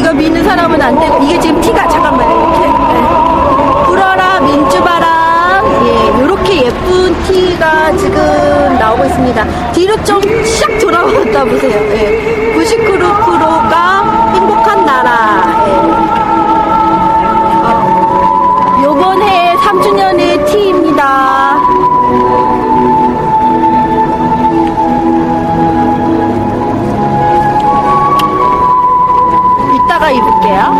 우리가 미는 사람은 안 되고, 이게 지금 티가, 잠깐만요, 이렇게. 네. 불어라, 민주바람. 예, 요렇게 예쁜 티가 지금 나오고 있습니다. 뒤로 좀 샥 돌아왔다 보세요. 예. 99%가 행복한 나라. 예. 요번 해 3주년의 티입니다. 이따가 입을게요.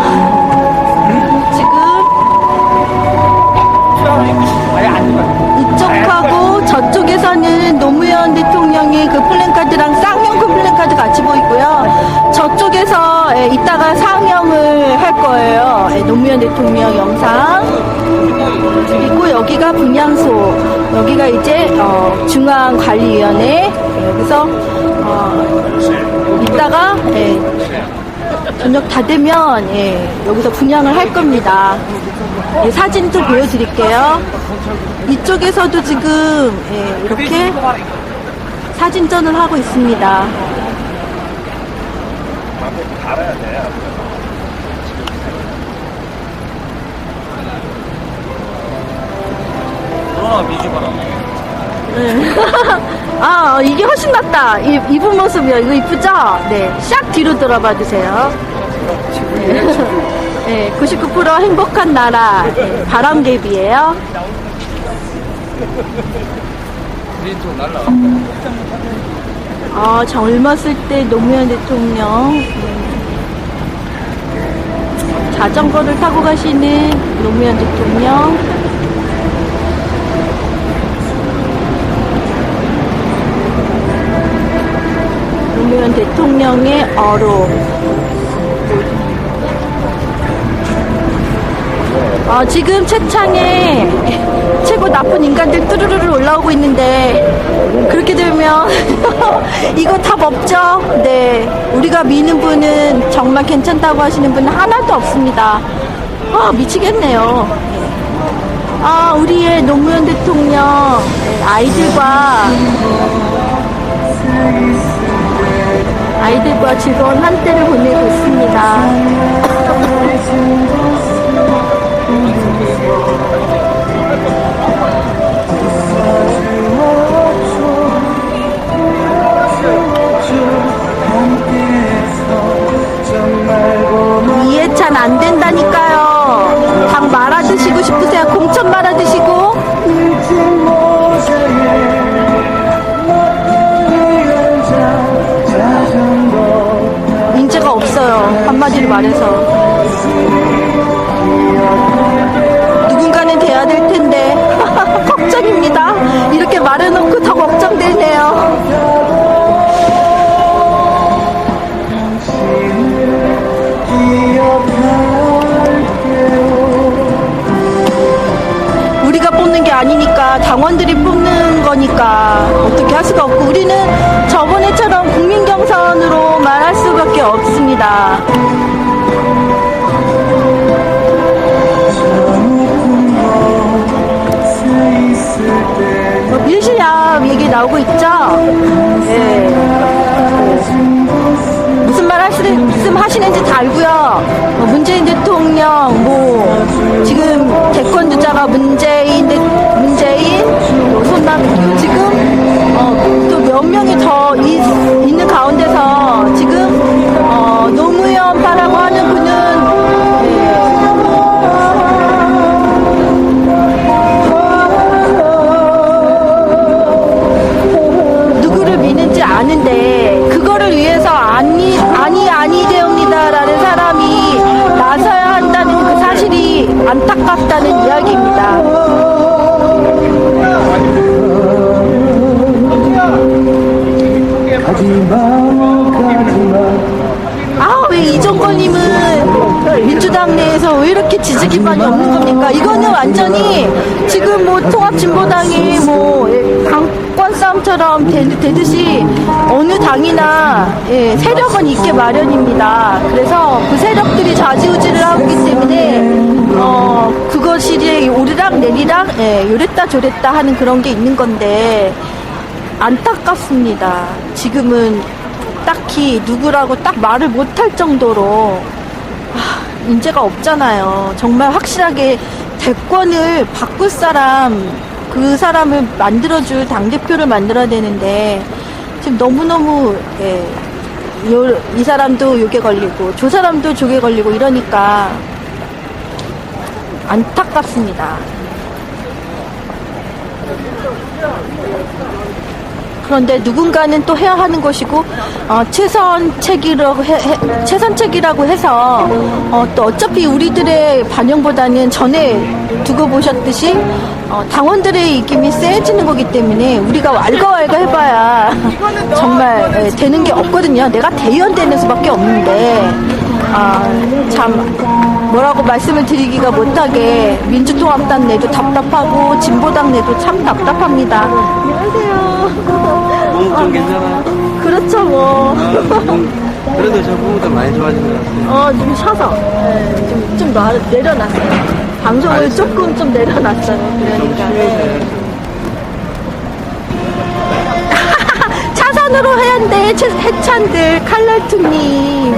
지금 이쪽하고 저쪽에서는 노무현 대통령의 그 플랜카드랑 쌍용 큰 플랜카드 같이 보이고요. 저쪽에서 이따가 상영을 할 거예요. 노무현 대통령 영상. 그리고 여기가 분향소. 여기가 이제 중앙관리위원회. 여기서 이따가 저녁 다 되면 여기서 분향을 할 겁니다. 사진 좀 보여드릴게요. 이쪽에서도 지금 이렇게 사진전을 하고 있습니다. 네. 아, 이게 훨씬 낫다. 이쁜 모습이요. 이거 이쁘죠? 네. 샥 뒤로 돌아봐 주세요. 네. 99% 행복한 나라. 네. 바람개비예요. 젊었을 때 노무현 대통령. 자전거를 타고 가시는 노무현 대통령. 노무현 대통령의 어로. 지금 채창에 최고 나쁜 인간들 뚜루루루 올라오고 있는데, 그렇게 되면 이거 답 없죠? 네. 우리가 미는 분은 정말 괜찮다고 하시는 분은 하나도 없습니다. 미치겠네요. 우리의 노무현 대통령 아이들과 즐거운 한때를 보내고 있습니다. 이해찬 안 된다니까요. 닭 말아 드시고 싶으세요? 공천 말아 드시고? 인재가 없어요. 한마디로 말해서. 누군가는 돼야 될 텐데. 걱정입니다. 이렇게 말해놓고 더 걱정되네요. 우리가 뽑는 게 아니니까, 당원들이 뽑는 거니까 어떻게 할 수가 없고, 우리는 저번에처럼 국민 경선으로 말할 수밖에 없습니다. 밀실야 얘기 나오고 있죠? 네. 무슨 말 하시는지 다 알고요. 문재인 대통령, 지금 대권 주자가 문재인, 손남규, 지금, 또 몇 명이 더 있는 가운데서 지금, 노무현파라고 하는 분은, 누구를 미는지 아는데, 그거를 위해서 아니 되옵니다 라는 사람이 나서야 한다는 그 사실이 안타깝다는 이야기입니다. 왜 이정권님은 민주당 내에서 왜 이렇게 지지 기반이 없는 겁니까? 이거는 완전히 지금 통합진보당이 당권 싸움처럼 되듯이 어느 당이나 세력은 있게 마련입니다. 그래서 그 세력들이 좌지우지를 하고 있기 때문에 그것이 오르락 내리락 요랬다 저랬다 하는 그런 게 있는 건데, 안타깝습니다. 지금은 딱히 누구라고 딱 말을 못할 정도로 인재가 없잖아요. 정말 확실하게 대권을 바꿀 사람, 그 사람을 만들어줄 당대표를 만들어야 되는데, 지금 너무너무, 이 사람도 욕에 걸리고, 저 사람도 족에 걸리고 이러니까, 안타깝습니다. 그런데 누군가는 또 해야 하는 것이고, 최선책이라고 해서, 또 어차피 우리들의 반영보다는 전에 두고 보셨듯이, 당원들의 입김이 세지는 거기 때문에 우리가 왈가왈가 해봐야 정말 되는 게 없거든요. 내가 대의원되는 수밖에 없는데, 참 뭐라고 말씀을 드리기가 못하게 민주통합당 내도 답답하고 진보당 내도 참 답답합니다. 안녕하세요. 몸 좀 괜찮아요? 그렇죠 뭐. 그래도 저보다 많이 좋아진 것 같아요. 좀 쉬어서 좀 내려놨어요. 방송을 조금 좀 내려놨어요. 그러니까. 차선으로 해야 돼. 해찬들 칼날투님.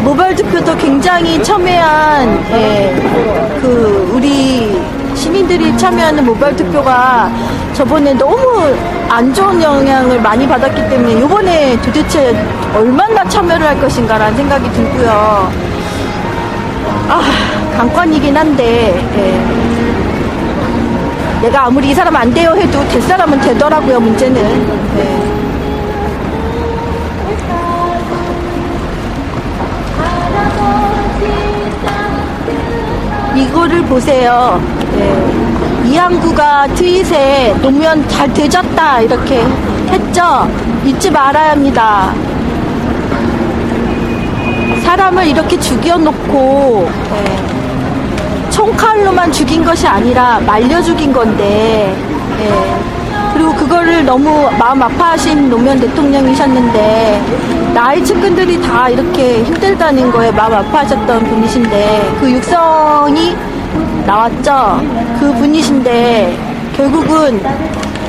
모바일 투표도 굉장히 첨예한, 우리 시민들이 참여하는 모바일 투표가 저번에 너무 안 좋은 영향을 많이 받았기 때문에 이번에 도대체 얼마나 참여를 할 것인가라는 생각이 들고요. 관건이긴 한데, 내가 아무리 이 사람 안 돼요 해도 될 사람은 되더라고요, 문제는. 이거를 보세요. 이항구가 트윗에 노무현 잘 되졌다 이렇게 했죠. 잊지 말아야 합니다. 사람을 이렇게 죽여놓고 총칼로만 죽인 것이 아니라 말려 죽인 건데, 그리고 그거를 너무 마음 아파하신 노무현 대통령이셨는데 나이 측근들이 다 이렇게 힘들다는 거에 마음 아파하셨던 분이신데 그 육성이 나왔죠. 그 분이신데 결국은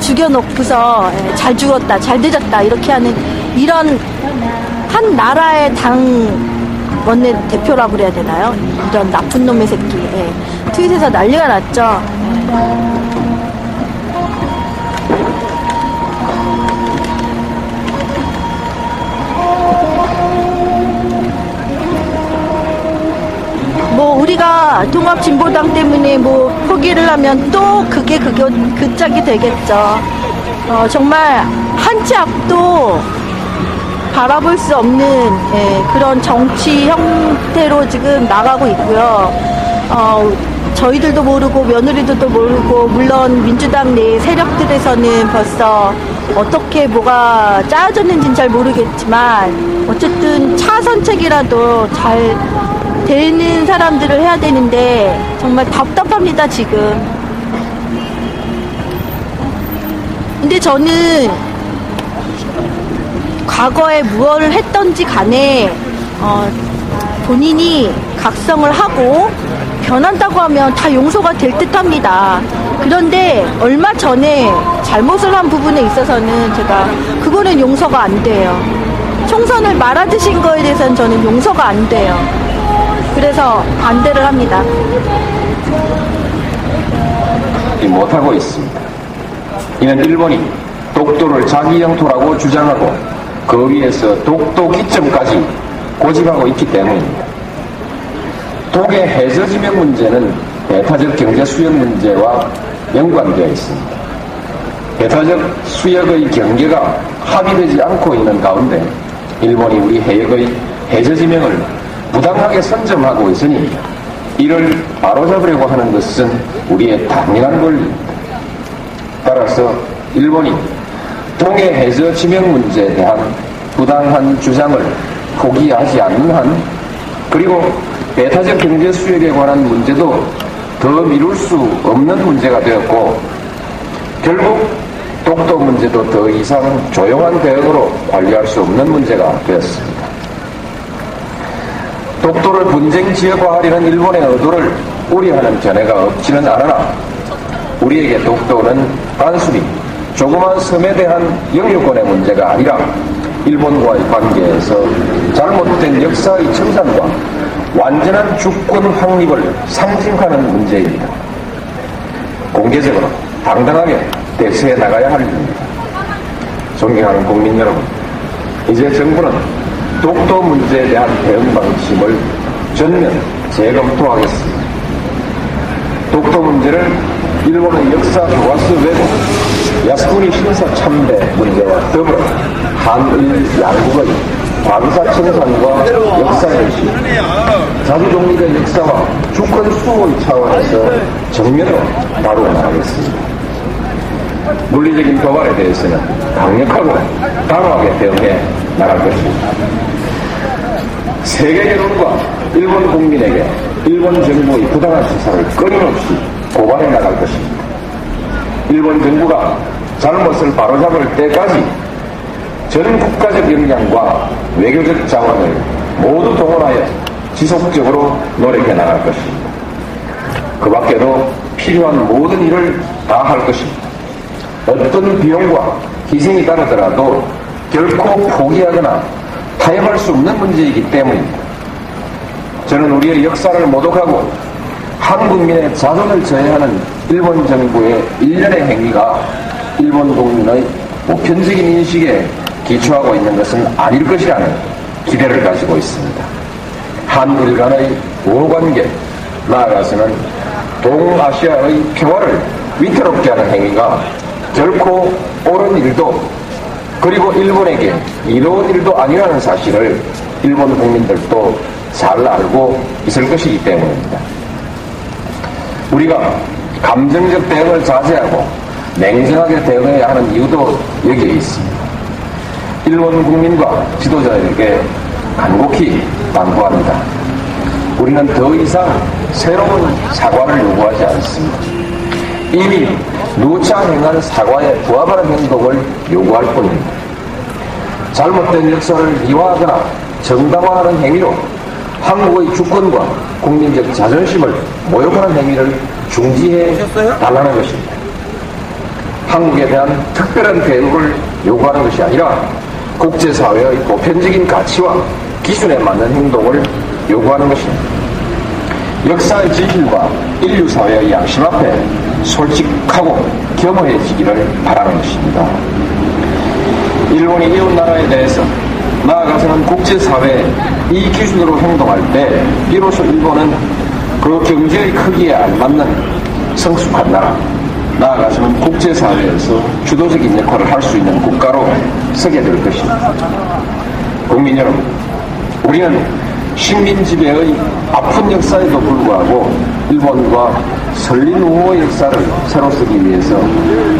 죽여놓고서 잘 죽었다, 잘 되졌다 이렇게 하는 이런 한 나라의 당 원내 대표라고 그래야 되나요? 이런 나쁜 놈의 새끼. 트윗에서 난리가 났죠. 뭐 우리가 통합진보당 때문에 뭐 포기를 하면 또 그게 그 짝이 되겠죠. 정말 한 치 앞도 바라볼 수 없는 그런 정치 형태로 지금 나가고 있고요. 저희들도 모르고 며느리들도 모르고 물론 민주당 내 세력들에서는 벌써 어떻게 뭐가 짜여졌는지는 잘 모르겠지만 어쨌든 차선책이라도 잘 되는 사람들을 해야 되는데 정말 답답합니다 지금. 근데 저는 과거에 무엇을 했던지 간에 본인이 각성을 하고 변한다고 하면 다 용서가 될 듯합니다. 그런데 얼마 전에 잘못을 한 부분에 있어서는 제가 그거는 용서가 안 돼요. 총선을 말아드신 거에 대해서는 저는 용서가 안 돼요. 그래서 반대를 합니다. 못하고 있습니다. 이는 일본이 독도를 자기 영토라고 주장하고 그 위에서 독도 기점까지 고집하고 있기 때문입니다. 독의 해저지명 문제는 배타적 경제 수역 문제와 연관되어 있습니다. 배타적 수역의 경계가 합의되지 않고 있는 가운데 일본이 우리 해역의 해저지명을 부당하게 선점하고 있으니 이를 바로잡으려고 하는 것은 우리의 당연한 권리입니다. 따라서 일본이 동해 해저 지명 문제에 대한 부당한 주장을 포기하지 않는 한, 그리고 배타적 경제 수역에 관한 문제도 더 미룰 수 없는 문제가 되었고 결국 독도 문제도 더 이상 조용한 대응으로 관리할 수 없는 문제가 되었습니다. 독도를 분쟁 지역화하려는 일본의 의도를 우려하는 견해가 없지는 않으나 우리에게 독도는 단순히 조그만 섬에 대한 영유권의 문제가 아니라 일본과의 관계에서 잘못된 역사의 청산과 완전한 주권 확립을 상징하는 문제입니다. 공개적으로 당당하게 대처해 나가야 할 일입니다. 존경하는 국민 여러분, 이제 정부는 독도 문제에 대한 대응 방침을 전면 재검토하겠습니다. 독도 문제를 일본의 역사 교과서 외고 야스쿠니 신사 참배 문제와 더불어 한일 양국의 방사청산과 역사현실, 자주독립의 역사와 주권 수호의 차원에서 정면으로 다루어 나가겠습니다. 물리적인 도발에 대해서는 강력하고 단호하게 대응해 나갈 것입니다. 세계 여론과 일본 국민에게 일본 정부의 부당한 수사를 끊임없이 고발해 나갈 것입니다. 일본 정부가 잘못을 바로잡을 때까지 전 국가적 역량과 외교적 자원을 모두 동원하여 지속적으로 노력해 나갈 것입니다. 그 밖에도 필요한 모든 일을 다 할 것입니다. 어떤 비용과 희생이 따르더라도 결코 포기하거나 타협할 수 없는 문제이기 때문입니다. 저는 우리의 역사를 모독하고 한국민의 자존을 저해하는 일본 정부의 일련의 행위가 일본 국민의 보편적인 인식에 기초하고 있는 것은 아닐 것이라는 기대를 가지고 있습니다. 한일 간의 우호관계, 나아가서는 동아시아의 평화를 위태롭게 하는 행위가 결코 옳은 일도, 그리고 일본에게 이로운 일도 아니라는 사실을 일본 국민들도 잘 알고 있을 것이기 때문입니다. 우리가 감정적 대응을 자제하고 냉정하게 대응해야 하는 이유도 여기에 있습니다. 일본 국민과 지도자에게 간곡히 당부합니다. 우리는 더 이상 새로운 사과를 요구하지 않습니다. 이미 누차 행한 사과에 부합하는 행동을 요구할 뿐입니다. 잘못된 역사를 미화하거나 정당화하는 행위로 한국의 주권과 국민적 자존심을 모욕하는 행위를 중지해 달라는 것입니다. 한국에 대한 특별한 대우를 요구하는 것이 아니라 국제사회의 보편적인 가치와 기준에 맞는 행동을 요구하는 것입니다. 역사의 진실과 인류사회의 양심 앞에 솔직하고 겸허해지기를 바라는 것입니다. 일본이 이웃나라에 대해서, 나아가서는 국제사회에 이 기준으로 행동할 때 비로소 일본은 그 경제의 크기에 알맞는 성숙한 나라, 나아가서는 국제사회에서 주도적인 역할을 할 수 있는 국가로 서게 될 것입니다. 국민 여러분, 우리는 식민지배의 아픈 역사에도 불구하고 일본과 설린 우호의 역사를 새로 쓰기 위해서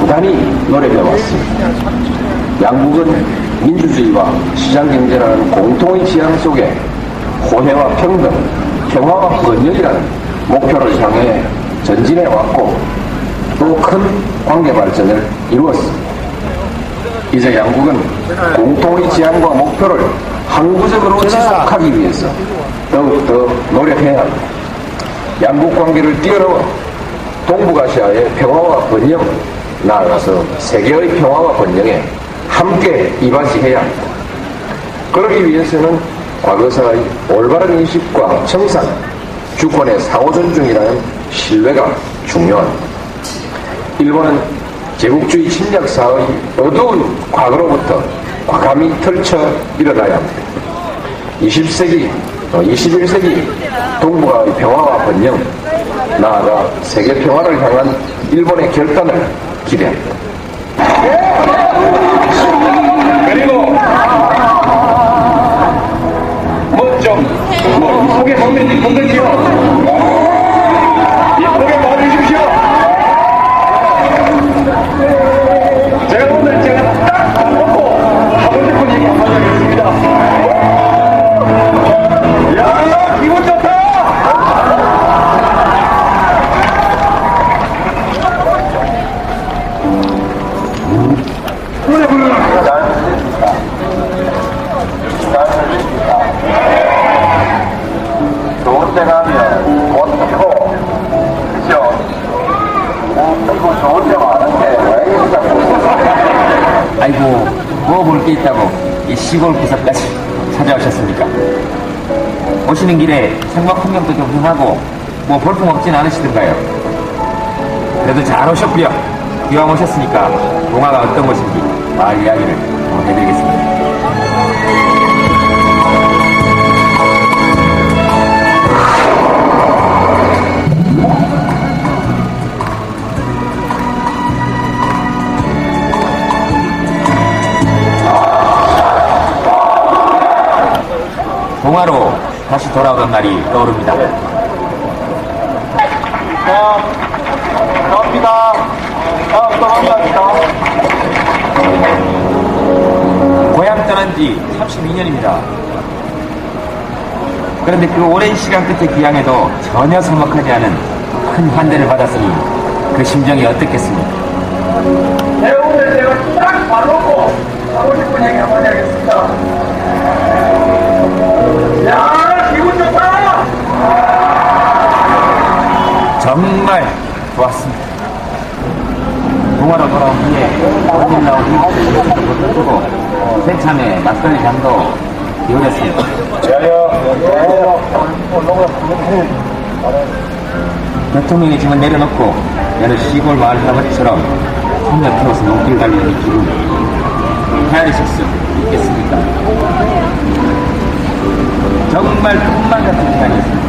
부단히 노력해왔습니다. 양국은 민주주의와 시장경제라는 공통의 지향 속에 호혜와 평등, 평화와 번영이라는 목표를 향해 전진해왔고 또 큰 관계 발전을 이루었습니다. 이제 양국은 공통의 지향과 목표를 항구적으로 지속하기 위해서 더욱더 노력해야 합니다. 양국 관계를 뛰어넘어 동북아시아의 평화와 번영, 나아가서 세계의 평화와 번영에 함께 이바지해야 합니다. 그러기 위해서는 과거사의 올바른 인식과 청산, 주권의 상호 존중이라는 신뢰가 중요합니다. 일본은 제국주의 침략사의 어두운 과거로부터 과감히 털쳐 일어나야 합니다. 20세기, 21세기 동북아의 평화와 번영, 나아가 세계 평화를 향한 일본의 결단을 기대합니다. 그리고 이쁘게 보면 이쁘겠지요. 이쁘게 봐주십시오. 제가 오늘 딱 먹고 하고 싶은 얘기 한마디 하겠습니다. 야, 기분 좋다. 노래 부르라. 좋은 데 가면 못 피고, 그죠? 못 피고 좋은 데 많은데 왜 이렇게 자꾸. 아이고, 뭐 볼 게 있다고 이 시골 구석까지 찾아오셨습니까? 오시는 길에 성막 풍경도 좀 구경하고 뭐 볼품 없진 않으시던가요? 그래도 잘 오셨고요. 기왕 오셨으니까 봉화가 어떤 곳인지 마을 이야기를 한번 해드리겠습니다. 봉화로 다시 돌아오던 날이 떠오릅니다. 자, 갑니다. 다음 떠납니다. 고향 떠난 지 32년입니다. 그런데 그 오랜 시간 끝에 귀향해도 전혀 서먹하지 않은 큰 환대를 받았으니 그 심정이 어떻겠습니까? 네, 오늘 제가 딱 말놓고 하고 싶은 얘기 한마디 하겠습니다. 야, 기분 좋다! 정말 좋았습니다. 봉화로 돌아온 후에 오늘 나온 이곳을 못 두고 새참에 막걸리 장도 기울였습니다. 대통령의 짐을 내려놓고 여느 시골 마을 할아버지처럼 손녀 태워서 눈길 달리는 이 기분 헤아리실 수 있겠습니까? 정말 꿈만 같은 시간이었습니다.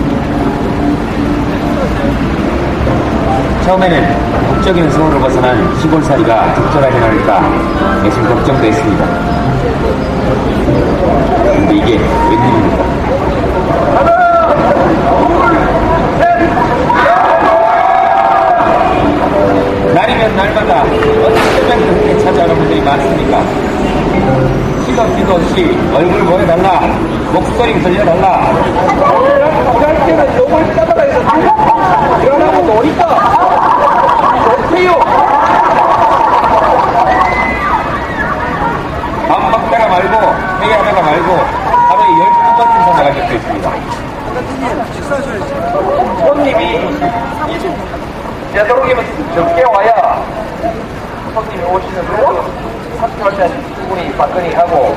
처음에는 북적이는 서울을 벗어난 시골살이가 적절하지 않을까 내심 걱정도 했습니다. 근데 이게 웬일입니까? 날이면 날마다 어쩌면 그렇게 찾아오는 분들이 많습니까? 시도 뒤도 없이 얼굴 보여달라, 목소리 들려달라. 일할 때는 욕을 따다가 해서 일어나고 노니까 좋대요. 밥 먹다가 말고 회의하다가 말고 하루에 12번 인사 나간 적도 있습니다. 손님이 되도록이면 적게 와야 손님이 오시는 대로 사투할 때 충분히 받거니 하고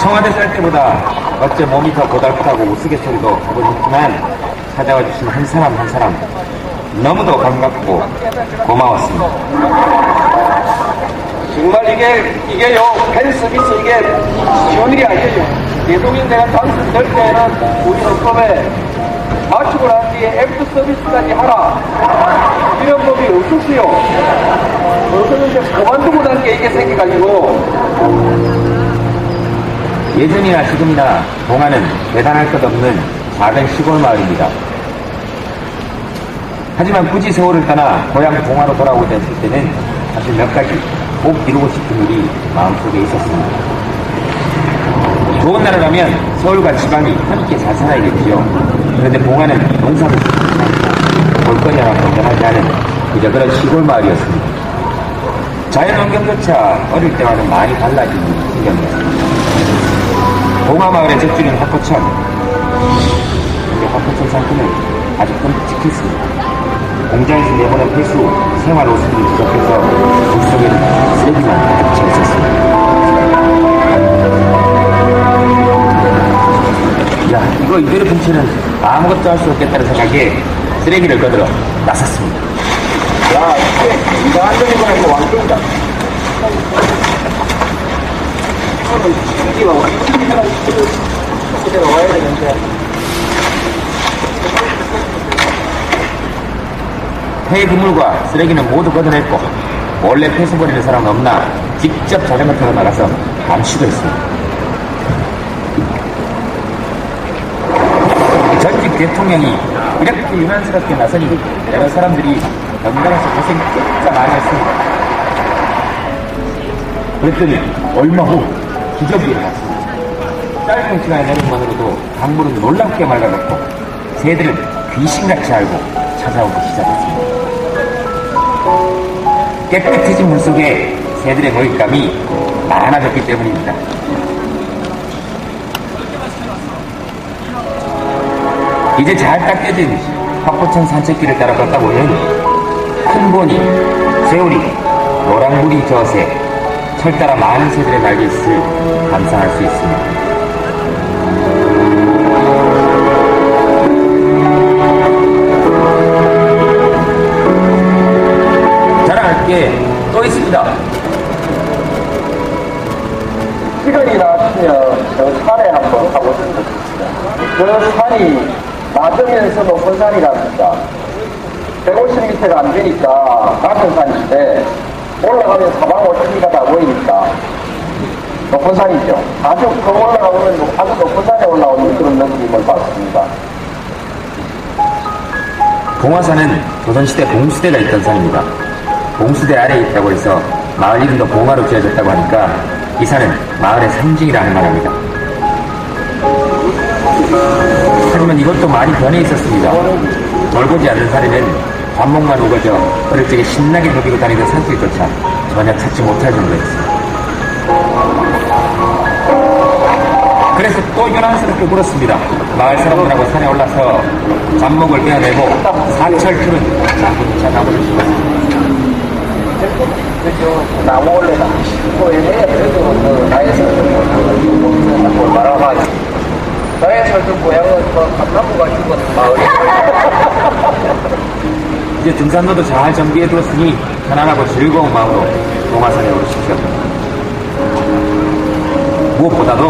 청와대 쌀 때보다 어째 몸이 더 고달프다고 우스갯소리도 하고 싶지만 찾아와 주신 한 사람 한 사람 너무도 반갑고 고마웠습니다. 정말 이게요 팬 서비스 이게 쉬운 일이 아니에요. 대동인대가 당선될 때는 우리 헌법에 맞추고 난 뒤에 애프터 서비스까지 하라 이런 법이 없었어요. 그래서 이제 그만두고 난 게 이게 생겨가지고 예전이나 지금이나 봉화는 대단할 것 없는 작은 시골 마을입니다. 하지만 굳이 서울을 떠나 고향 봉화로 돌아오자 했을 때는 사실 몇 가지 꼭 이루고 싶은 일이 마음속에 있었습니다. 좋은 날을 가면 서울과 지방이 함께 잘 살아야겠지요. 그런데 봉화는 농사도 짓지 않고 볼거리 하나 건전하지 않은 그저 그런 시골 마을이었습니다. 자연 환경조차 어릴 때와는 많이 달라진 풍경이었습니다. 봉화 마을의 적주는 화포천. 근데 화포천 상권은 아주 끔찍했습니다. 공장에서 내보낸 폐수, 생활 옷들이 부족해서 물속에는 쓰레기만 가득 차 있었습니다. 야, 이대로 분치는 아무것도 할 수 없겠다는 생각에 쓰레기를 거들어 나섰습니다. 야 이게 완전히 보내고 완전이다. 이거는 여기가 완전히 그대로 와야 되는데 폐 그물과 쓰레기는 모두 걷어냈고 원래 폐수 버리는 사람은 없나 직접 자전거 타고 나가서 감시도 했습니다. 전직 대통령이 이렇게 유난스럽게 나서니 여러 사람들이 연달아서 고생 진짜 많이 했습니다. 그랬더니 얼마 후 기적이 일어났습니다. 짧은 시간에 내린 것만으로도 강물은 놀랍게 맑아졌고 새들은 귀신같이 알고 찾아오기 시작했습니다. 깨끗해진 물속에 새들의 먹잇감이 많아졌기 때문입니다. 이제 잘 닦여진 화포천 산책길을 따라 걷다 보면 큰 보니, 새우리, 노랑무리 저새, 철따라 많은 새들의 날갯짓을 감상할 수 있습니다. 그 산이 낮으면서 높은 산이랍니다. 150m가 안 되니까 낮은 산인데 올라가면 사방 5천미가 다 보이니까 높은 산이죠. 아주 그 올라가면 아주 높은 산에 올라오는 그런 느낌을 받습니다. 봉화산은 조선시대 봉수대가 있던 산입니다. 봉수대 아래에 있다고 해서 마을 이름도 봉화로 지어졌다고 하니까 이 산은 마을의 상징이라는 말입니다. 하지만 이것도 많이 변해 있었습니다. 넓어지 않는 산에는 관목만 우거져 어릴 적에 신나게 누비고 다니던 산길조차 전혀 찾지 못할 정도였습니다. 그래서 또 유난스럽게 물었습니다. 마을 사람들하고 산에 올라서 잡목을 빼어내고 사철풀은 자동차 나무를 심었습니다. 나무 원래는 시골에 그래도 나의 설득 말아가지고 나의 설득 고향은 감나무가 죽은 마을이 이제 등산로도 잘 정비해두었으니 편안하고 즐거운 마음으로 봉화산에 오르십시오. 무엇보다도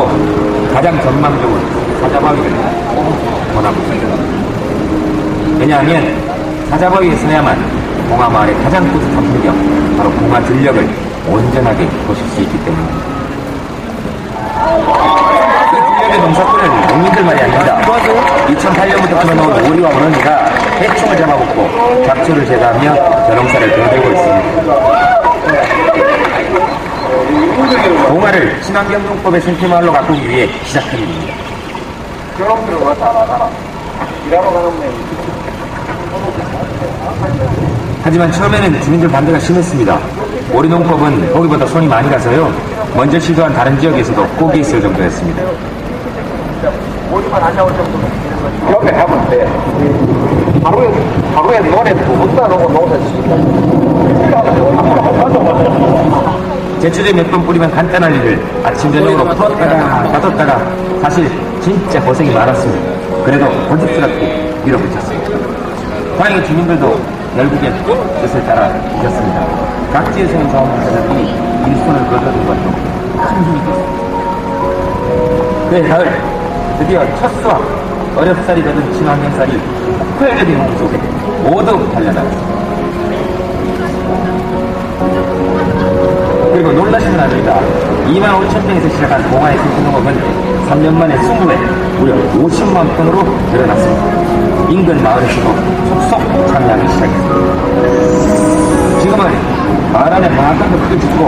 가장 전망 좋은 사자바위를 꼭 권하고있습니다. 왜냐하면 사자바위에 서야만 봉화마을의 가장 뿌듯한 풍경, 바로 봉화 들녘을 온전하게 보실 수 있기 때문입니다. 이 들녘의 농사꾼은 농민들만이 아닙니다. 2008년부터 끊어놓은 오리와 원원이가 해충을 잡아먹고 잡초를 제거하며 벼농사를 되어들고 있습니다. 봉화를 친환경농법의 생태마을로 가꾸기 위해 시작한 일입니다. 저놈들은 왔다 나가라 일하러 가는 데 하지만 처음에는 주민들 반대가 심했습니다. 오리농법은 거기보다 손이 많이 가서요. 먼저 시도한 다른 지역에서도 꼭이 있을 정도였습니다. 오지만 안 나올 정도는 옆에 가면 돼. 하루에 논에 두 번 따놓고 농사 제초제 몇 번 뿌리면 간단한 일을 아침 저녁으로 풀었다가 가뒀다가 사실 진짜 고생이 많았습니다. 그래도 고집스럽게 밀어붙였습니다. 다행히 주민들도 결국엔 뜻을 따라 이겼습니다. 각지에서 온 자원봉사자들이 일손을 거둬준 것도 큰 힘이 됐습니다. 그해 가을 드디어 첫 수확 어렵사리 되던 친환경쌀이 폭발적인 홍 속에 모두 달려나갔습니다. 그리고 놀라시면 안됩니다. 25,000평에서 시작한 봉화의 생산농업은 3년 만에 20회 무려 50만 톤으로 늘어났습니다. 인근 마을에서도 속속 참여하기 시작했습니다. 지금은 마을 안에 방앗간도 크게 짓고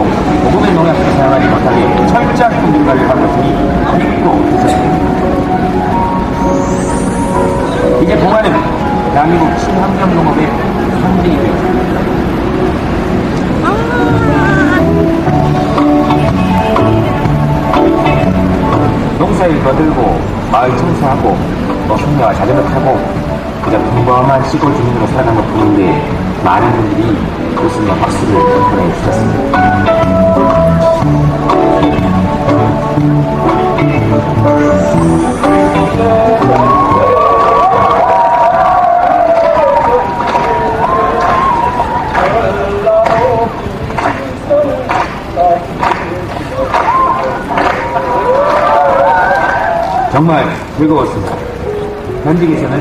고금의 농약을 사용하지 못하게 철저한 품질 관리를 하고 있으니 믿고 드셔야 이제 봉화는 대한민국 친환경 농업의 상징이 되었습니다. 농사일 거들고 마을 청소하고 또 손녀와 자전거 타고 그저 평범한 시골 주민으로 살아간 것 뿐인데 많은 분들이 웃으며 박수를 보내주셨습니다. 정말 즐거웠습니다. 현직에서는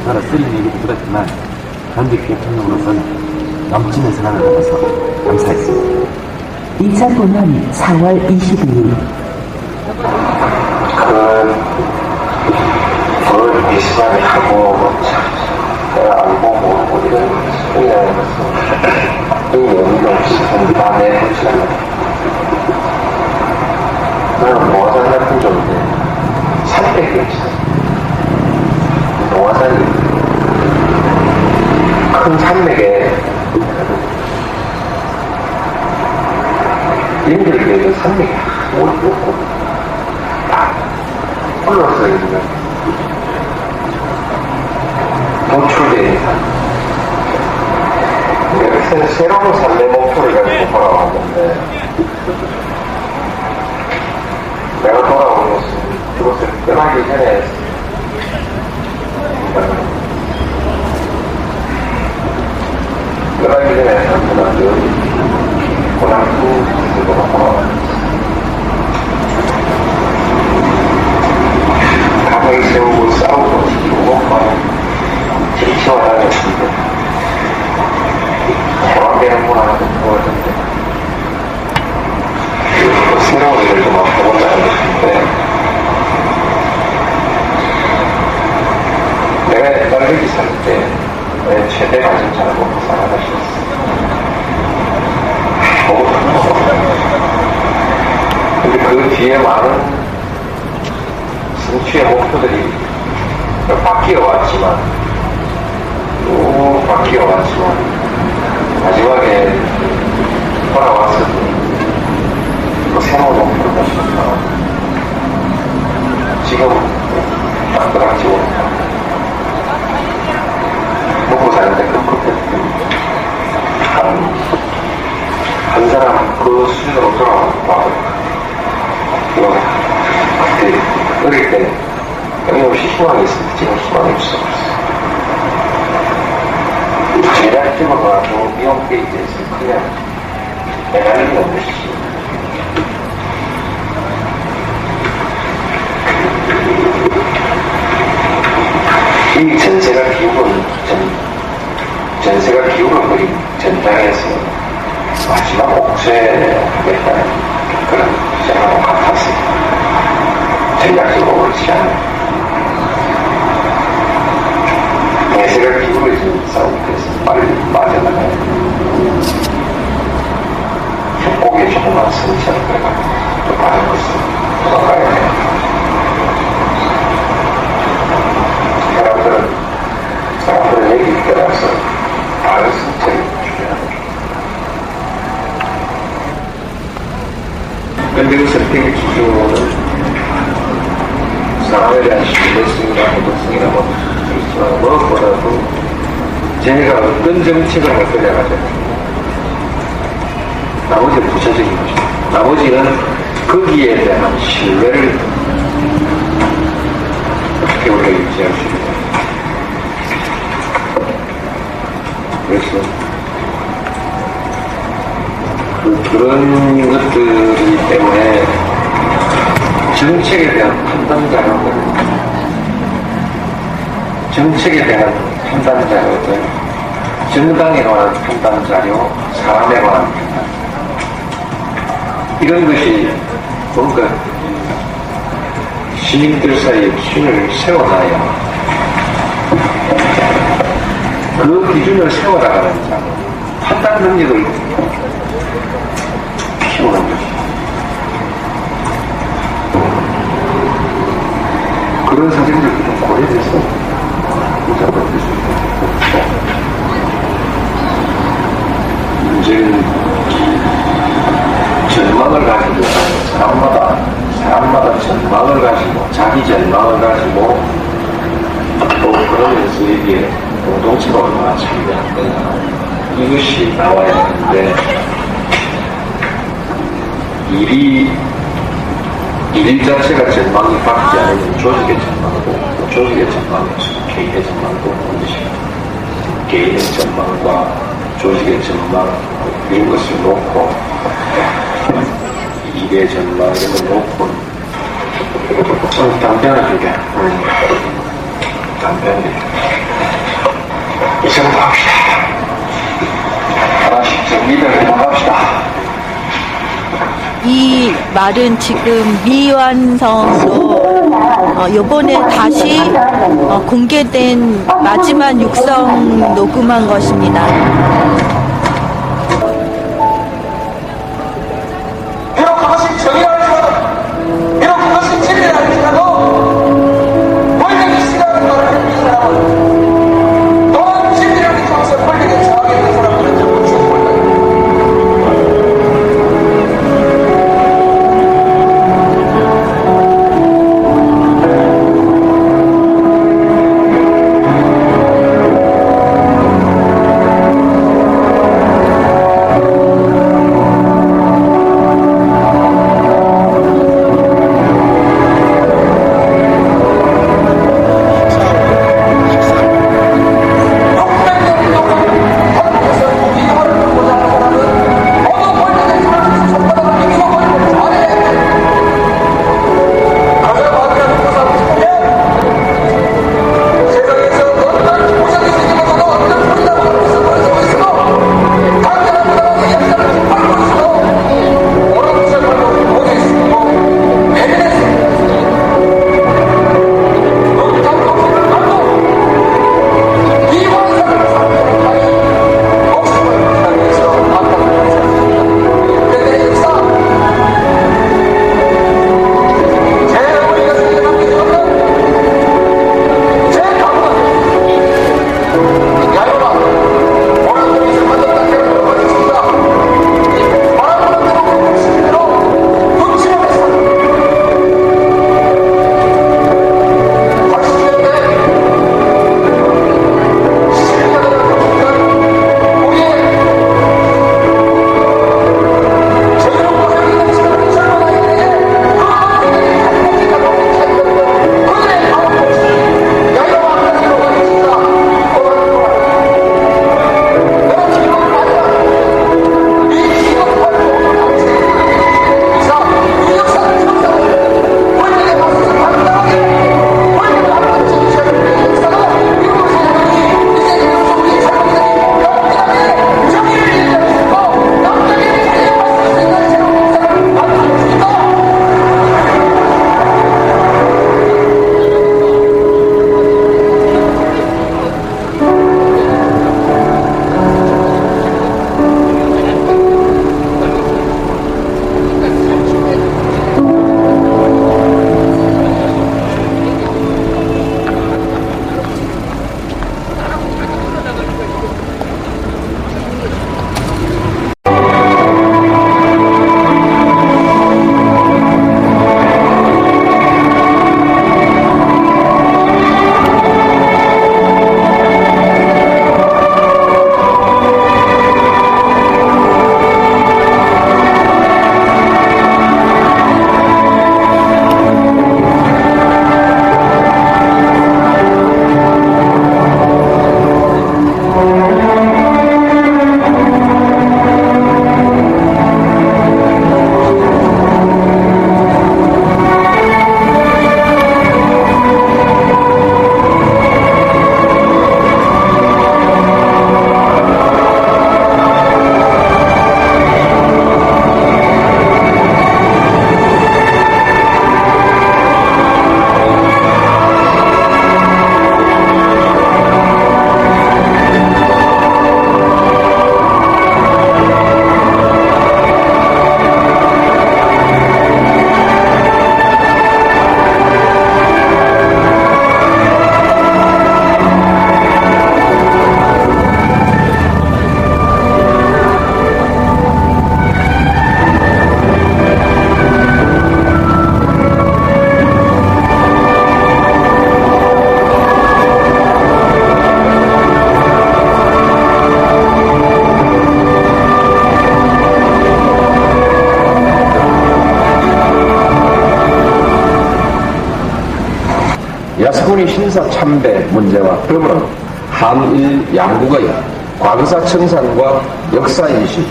여러 쓰린 얘기도 들었지만 현직 대통령으로서는 넘치는 사랑을 받아서 감사했습니다. 2009년 4월 22일 그걸 비슷하게 하고 내가 알고 모르고 이런 소리라는 것은 이 의미가 없이 다 내놓잖아. 나는 모아산 같은 존재 300개 있어. 모아산이 큰 산맥에 인들에게도 산맥이 못 있고 딱 올라서 있는 노출된 산. 새로운 삶의 목표를 가지고 돌아왔는데 내가 돌아온 것은 그것을 떠나기 전에 사람들은 늘 고난도 그거가 돌아왔습니다. 가정이 세우고 여기 살 때 최대 관심사를 먹고 살아가셨어요. 근데 그 뒤에 많은 성취의 목표들이 바뀌어왔지만 또 바뀌어왔지만 마지막에 돌아왔을 때 새로운 목표를 가졌다. 지금 딱딱지 못하고 먹고 사는데 그 한 사람 그 수준으로 돌아와도 그때 어릴 때 끊임없이 희망이 있었는데 지금 희망이 없어. 제작적으로 가고 미용 페이지에서 그냥 매달리는 것이 이 전세가 기울은 전세가 기울어버린 전장에서 마지막 옥죄하겠다는 그런 생각을 같았습니다. 전략적으로 옳지 않아요. 대세가 기울어진 싸움에서 빨리 빠져나가야 돼요. 협곡에 조금만 성취하는 거가 또 다른 것을 도망가야 돼요. 사람들은 얘기에 따라서 다른 선택을 중요합니다. 근데 그 선택의 기준은 사람에 대한 신뢰성이나 도덕성이나 무엇보다도 제가 어떤 정책을 할 거냐가 나머지는 부차적인 것이죠. 나머지는 거기에 대한 신뢰를 어떻게 우리가 유지할 수 있는 그래서 그런 것들이기 때문에 정책에 대한 판단자료들, 정당에 관한 판단자료, 사람에 관한 판단 이런 것이 뭔가 시민들 사이에 기준을 세워놔야 그 기준을 세워나가는 자 판단 능력을 키우는 것이 그런 사정들도 좀 고려돼서 문제는 전망을 가지고 사람마다 전망을 가지고 자기 전망을 가지고 또 그러면서 이게 공동체가 얼마나 참여한 거냐 이것이 나와야 하는데 일 자체가 전망이 바뀌지 않으면 조직의 전망도 조직의 전망, 개인의 전망도 반드시 개인의 전망과 조직의 전망 이런 것을 놓고 일의 전망 이런 걸 놓고 좀 단편하게 단편하게 이 정도 합시다. 하나씩 정리를 해나갑시다. 이 말은 지금 미완성으로 요번에 다시 공개된 마지막 육성 녹음한 것입니다. 비록 그것이 정의라 할지라도 비록 그것이 진리라 할지라도 권력이 싫어하는 말을 하는 이 사람은 또한 진리를 통해서 권력에 저항했던 사람들은 전부 죽을 거예요. 신사 참배 문제와 더불어 한일 양국의 과거사 청산과 역사인식,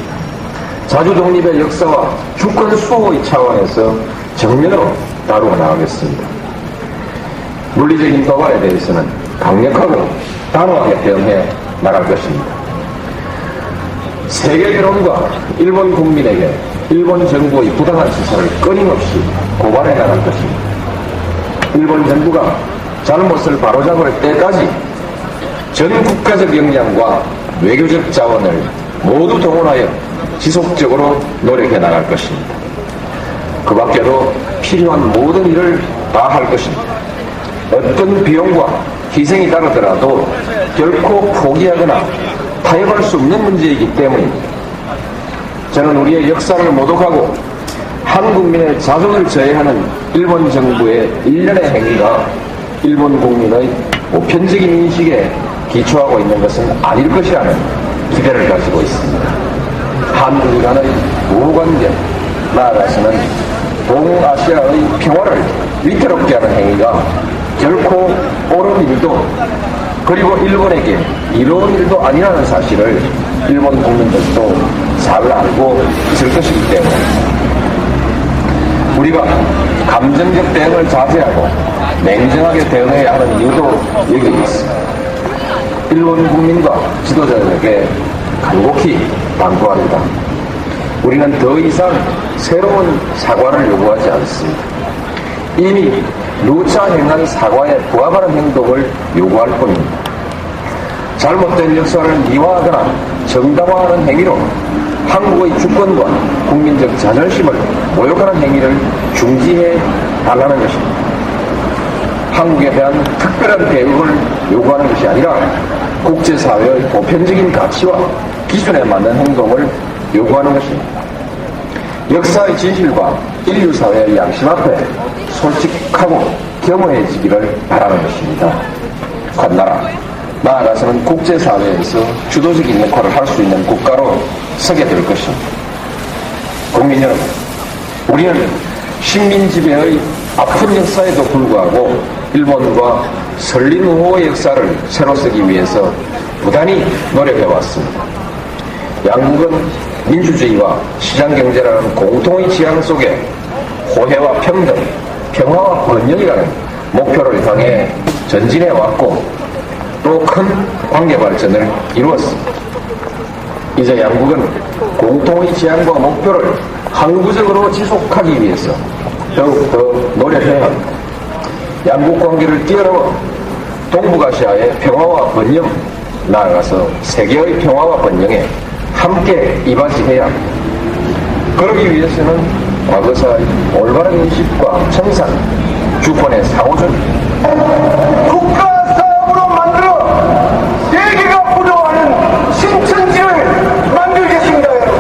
자주독립의 역사와 주권 수호의 차원에서 정면으로 다루어 나가겠습니다. 물리적인 도발에 대해서는 강력하고 단호하게 대응해 나갈 것입니다. 세계 여론과 일본 국민에게 일본 정부의 부당한 시사를 끊임없이 고발해 나갈 것입니다. 일본 정부가 잘못을 바로잡을 때까지 전 국가적 역량과 외교적 자원을 모두 동원하여 지속적으로 노력해 나갈 것입니다. 그 밖에도 필요한 모든 일을 다 할 것입니다. 어떤 비용과 희생이 따르더라도 결코 포기하거나 타협할 수 없는 문제이기 때문입니다. 저는 우리의 역사를 모독하고 한국민의 자존을 저해하는 일본 정부의 일련의 행위가 일본 국민의 보편적인 인식에 기초하고 있는 것은 아닐 것이라는 기대를 가지고 있습니다. 한국 간의 우호관계, 나아가서는 동아시아의 평화를 위태롭게 하는 행위가 결코 옳은 일도 그리고 일본에게 이로운 일도 아니라는 사실을 일본 국민들도 잘 알고 있을 것이기 때문에 우리가 감정적 대응을 자제하고 냉정하게 대응해야 하는 이유도 여기 있습니다. 일본 국민과 지도자들에게 간곡히 당부합니다. 우리는 더 이상 새로운 사과를 요구하지 않습니다. 이미 누차 행한 사과에 부합하는 행동을 요구할 뿐입니다. 잘못된 역사를 미화하거나 정당화하는 행위로 한국의 주권과 국민적 자존심을 모욕하는 행위를 중지해 달라는 것입니다. 한국에 대한 특별한 대우를 요구하는 것이 아니라 국제사회의 보편적인 가치와 기준에 맞는 행동을 요구하는 것입니다. 역사의 진실과 인류사회의 양심 앞에 솔직하고 겸허해지기를 바라는 것입니다. 한나라, 나아가서는 국제사회에서 주도적인 역할을 할 수 있는 국가로 서게 될 것입니다. 국민 여러분, 우리는 식민지배의 아픈 역사에도 불구하고 일본과 설린 우호의 역사를 새로 쓰기 위해서 부단히 노력해왔습니다. 양국은 민주주의와 시장경제라는 공통의 지향 속에 호혜와 평등, 평화와 번영이라는 목표를 향해 전진해왔고 또 큰 관계 발전을 이루었습니다. 이제 양국은 공통의 지향과 목표를 항구적으로 지속하기 위해서 더욱더 노력해야 합니다. 양국 관계를 뛰어넘어 동북아시아의 평화와 번영, 나아가서 세계의 평화와 번영에 함께 이바지해야 합니다. 그러기 위해서는 과거사의 올바른 인식과 청산, 주권의 상호존, 국가 사업으로 만들어 세계가 부러워하는 신천지를 만들겠습니다, 여러분.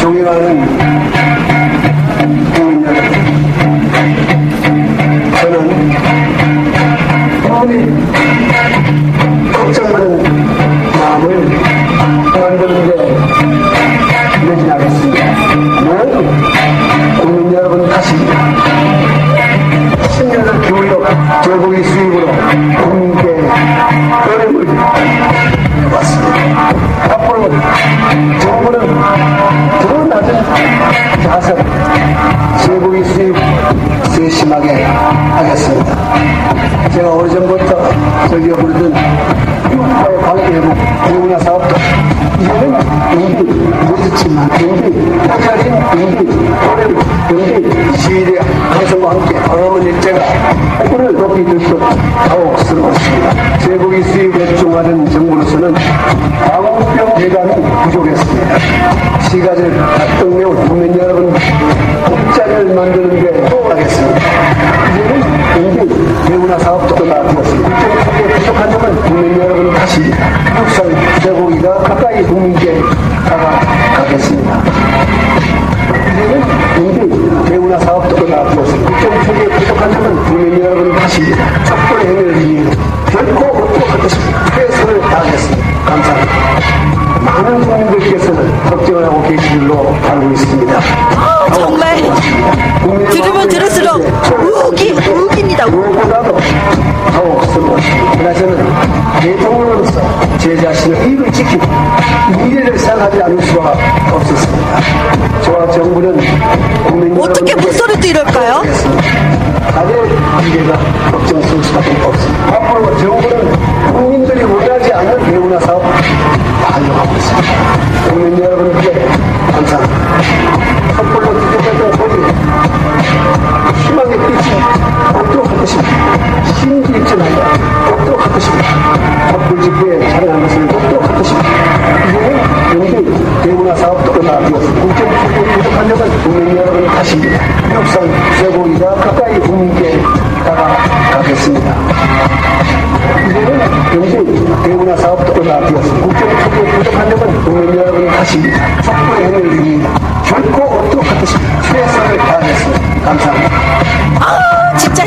존경하는 국민 여러분, 저는 여러분이 걱정하는 마음을 만드는데 매진하겠습니다. 국민 여러분 다시 신년을 기울여 제복의 수입으로 국민께 어려움을 해왔습니다. 앞으로 정부는 더 낮은 자세 제복의 수입 세심하게 하겠습니다. 제가 오래전부터 저기가 부르던 육과의 관계회복 대문화 사업도 이제는 인기 늦었지만 인기 시위대 방송과 함께 어려운 일제가 뿔을 높이 들수 가혹스러웠습니다. 제복이 수입에 중화된 정부로서는 광우병 대감이 부족했습니다. 시가절 합동명 국민 여러분 국자를 만드는 게 하겠습니다. 이제는 인기 대문화 사업도 나왔습니다. 국정에 부족한 점은 국민 여러분 다시 육설 제복이가 가까이 국민께 다가가겠습니다. 이제는 인기 대문화 사업도 나왔습니다. 국정 초기에 부족한 점은 국민 여러분 다시 촛불 행위를 이유 결코 없도록 할 것입니다. 최선을 다하겠습니다. 감사합니다. 많은 국민들께서는 걱정을 하고 계신 줄로 알고 있습니다. 정말 들으면 들을수록 우깁니다. 무엇보다도 더없습니다. 그러나 저는 대통령으로서 제 자신의 입을 지키고 미래를 생각하지 않을 수가 없었습니다. 저와 정부는 국민 어떻게 목소리도 이럴까요? 다들 미래가 걱정스러울 수밖에 없습니다. 앞으로 정부는 국민들이 원하지 않는 배우나 사업 반영하고 있습니다. 국민 여러분께 감사합니다. 섣불로 뒤집어졌던 소리 희망의 빛이 똑똑할 것입니다. 신기 있지 말라 똑똑할 것입니다. 촛불 집회에 참여한 것은 똑똑할 것입니다. 이제는 영주 대문화 사업도 끝나고 국정축구 부족한 적은 국민 여러분의 탓입니다. 역상 쇠고기가 가까이 국민께 다가가겠습니다. 이제는 영주 대문화 사업도 끝나고 국정축구 부족한 적은 국민 여러분의 탓입니다. 촛불의 행을 이깁니다. 결코 어떡할 것입니다. 최선을 다하겠습니다. 감사합니다. 아, 진짜.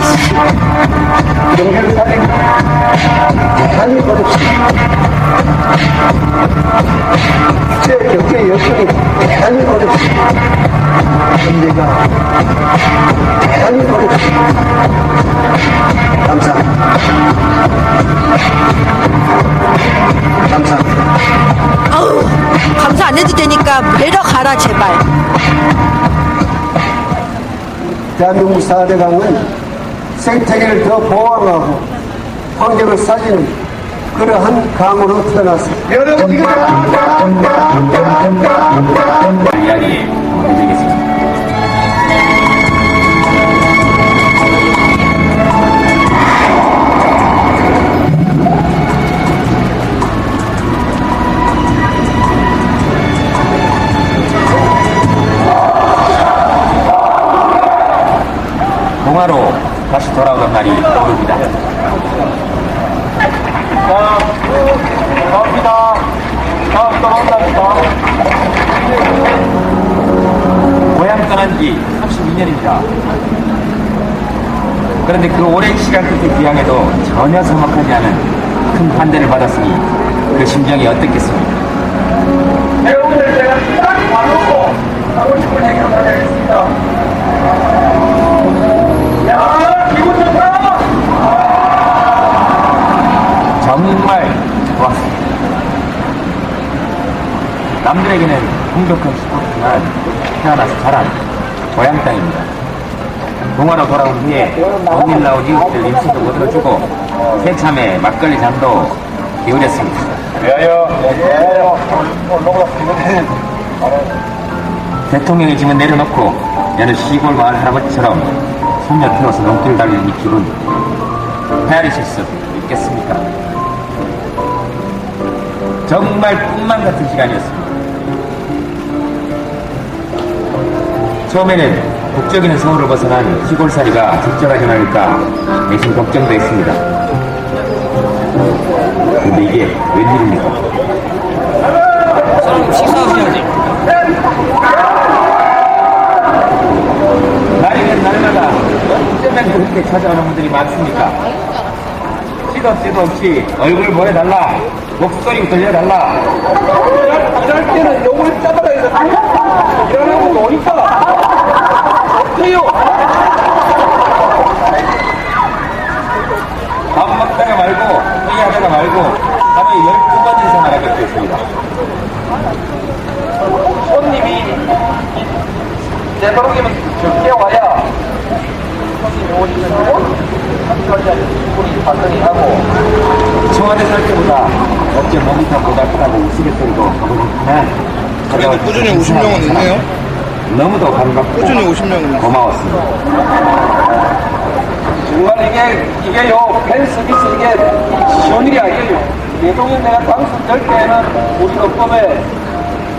영주를 살리고 대단히 어렵습니다. 국제 경제 여건이 대단히 어렵습니다. 문제가 대단히 어렵습니다. 감사합니다. 감사합니다. 아우, 감사 안 해도 되니까 내려가라, 제발. 대한민국 4대강은 생태계를 더 보호하고 환경을 살리는 그러한 강으로 태어났습니다. 여러분 이거 이야기 해드리겠습니다. 동화로 다시 돌아오던 날이 오릅니다. 감사합니다. 다음 또 만납니다. 고향 떠난 지 32년입니다. 그런데 그 오랜 시간 끝에 귀향해도 전혀 서먹하지 않은 큰 반대를 받았으니 그 심정이 어떻겠습니까? 배우들 제가 딱 봐놓고 하고 싶은 얘기 한번 하겠습니다. 야, 기분 좋다! 정말 좋았습니다. 남들에게는 풍족한 스포츠지만 태어나서 자란 고향 땅입니다. 동화로 돌아온 후에 동일 나온 이웃들 인수도 못 들어주고 새참에 막걸리 잔도 기울였습니다. 대통령의 짐은 내려놓고 여느 시골 마을 할아버지처럼 손녀 태워서 농길 달리는 이 기분 헤아리실 수 있겠습니까? 정말 꿈만 같은 시간이었습니다. 처음에는 북적이는 서울을 벗어난 시골살이가 적절하지 않을까 내심 걱정도 했습니다. 근데 이게 웬일입니까? 식사하셔야지. 날이면 날마다 언제면 그렇게 찾아오는 분들이 많습니까? 시도 없이 얼굴 보여달라, 목소리 들려달라. 이럴 때는 욕을 잡아라 해서 이러는 거 오니까 어때요? 밥 먹다가 말고 회의하다가 말고 하루에 12번 이상 말하게 되었습니다. 손님이 되도록이면 적게 와야 손님이 오시는 거 우리 반응이 하고 청와대 살 때보다 어째 몸이 더 고달프다고 우스갯소리도 하고 싶지만 그래도 꾸준히 50명은 있네요. 너무도 반갑고 꾸준히 50명은 고마웠습니다. 정말 이게요 팬 서비스 이게 쉬운 일이 아니에요. 대통령 내가 당선될 때는 우리 헌법에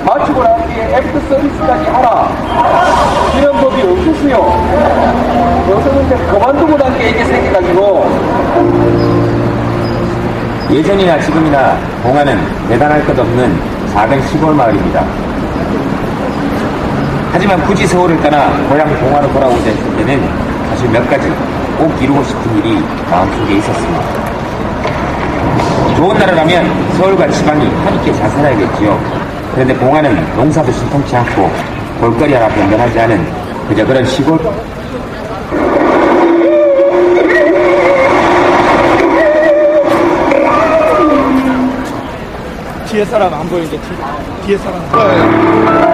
맞추고 난 뒤에 애프터 서비스까지 하라 이런 법이 없었어요. 여기서는 이제 그만두고 난 게 이게 생겨가지고 예전이나 지금이나 봉화는 대단할 것 없는 작은 시골 마을입니다. 하지만 굳이 서울을 떠나 고향 봉화로 돌아오자 했을 때는 사실 몇 가지 꼭 이루고 싶은 일이 마음속에 있었습니다. 좋은 나라라면 서울과 지방이 함께 잘 살아야겠지요. 그런데 봉화는 농사도 신통치 않고 볼거리 하나 변변하지 않은 그저 그런 시골 뒤에 사람 안 보이는데 뒤에 사람.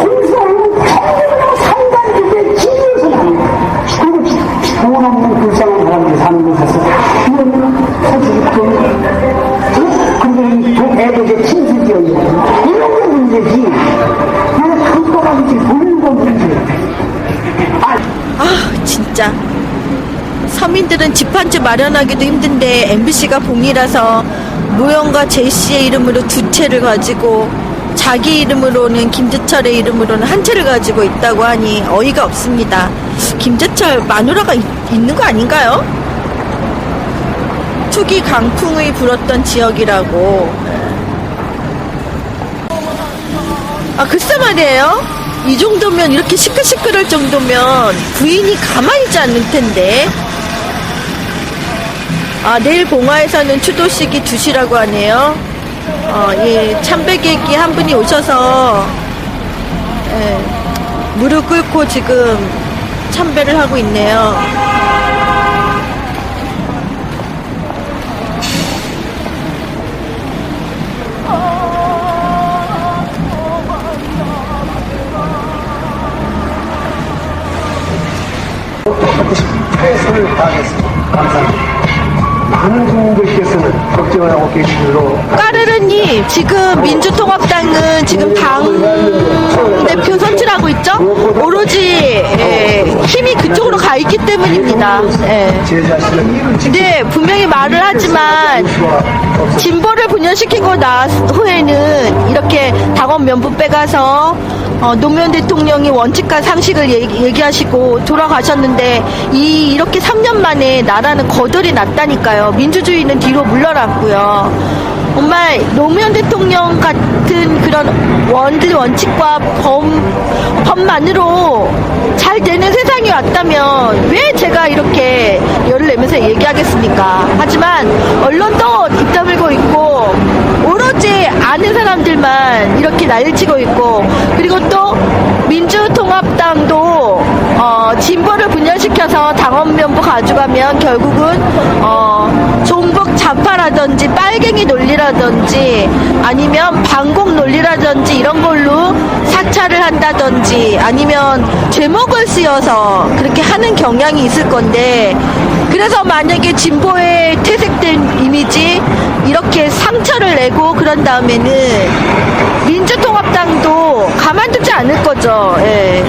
홍수하는 상단들의 기회에서 나옵니다. 그리고 돈 없는 불쌍한 사람들이 사는 곳에서 이런 소식이 그리고 이 애들의 친수지어 이런 게 문제지. 나는 그거가 이제 보는 거 문제야. 아, 진짜. 서민들은 집 한 채 마련하기도 힘든데 MBC가 봉이라서 노영과 제시의 이름으로 두 채를 가지고 자기 이름으로는 김재철의 이름으로는 한 채를 가지고 있다고 하니 어이가 없습니다. 김재철 마누라가 있는 거 아닌가요? 투기 강풍이 불었던 지역이라고. 아, 글쎄 말이에요. 이 정도면, 이렇게 시끌시끌할 정도면 부인이 가만히 있지 않을 텐데. 아, 내일 봉화에서는 추도식이 2시라고 하네요. 예, 참배객이 한 분이 오셔서, 예, 무릎 꿇고 지금 참배를 하고 있네요. 최선을 다하겠습니다. 감사합니다. 많은 국민들께서는 걱정을 하고 계시므로 까르르님, 지금 민주통합당은 지금 당대표 선출하고 있죠? 오로지 힘이 그쪽으로 가 있기 때문입니다. 제 자신은 근데 분명히 말을 하지만 진보를 분열시키고 나 후에는 이렇게 당원 면부 빼가서 노무현 대통령이 원칙과 상식을 얘기하시고 돌아가셨는데 이렇게 3년 만에 나라는 거덜이 났다니까요. 민주주의는 뒤로 물러났고요. 정말 노무현 대통령 같은 그런 원칙과 법만으로 잘 되는 세상이 왔다면 왜 제가 이렇게 열을 내면서 얘기하겠습니까? 하지만 언론도 입 다물고 있고 오로지 아는 사람들만 이렇게 난리치고 있고, 그리고 또 민주통합당도 진보를 분열시켜서 당원면부 가져가면 결국은 종북 좌파라든지 빨갱이 논리라든지 아니면 반공 논리라든지 이런 걸로 사찰을 한다든지 아니면 죄목을 쓰여서 그렇게 하는 경향이 있을 건데, 그래서 만약에 진보에 퇴색된 이미지 이렇게 상처를 내고 그런 다음에는 민주통합당도 가만두지 않을 거죠. 예.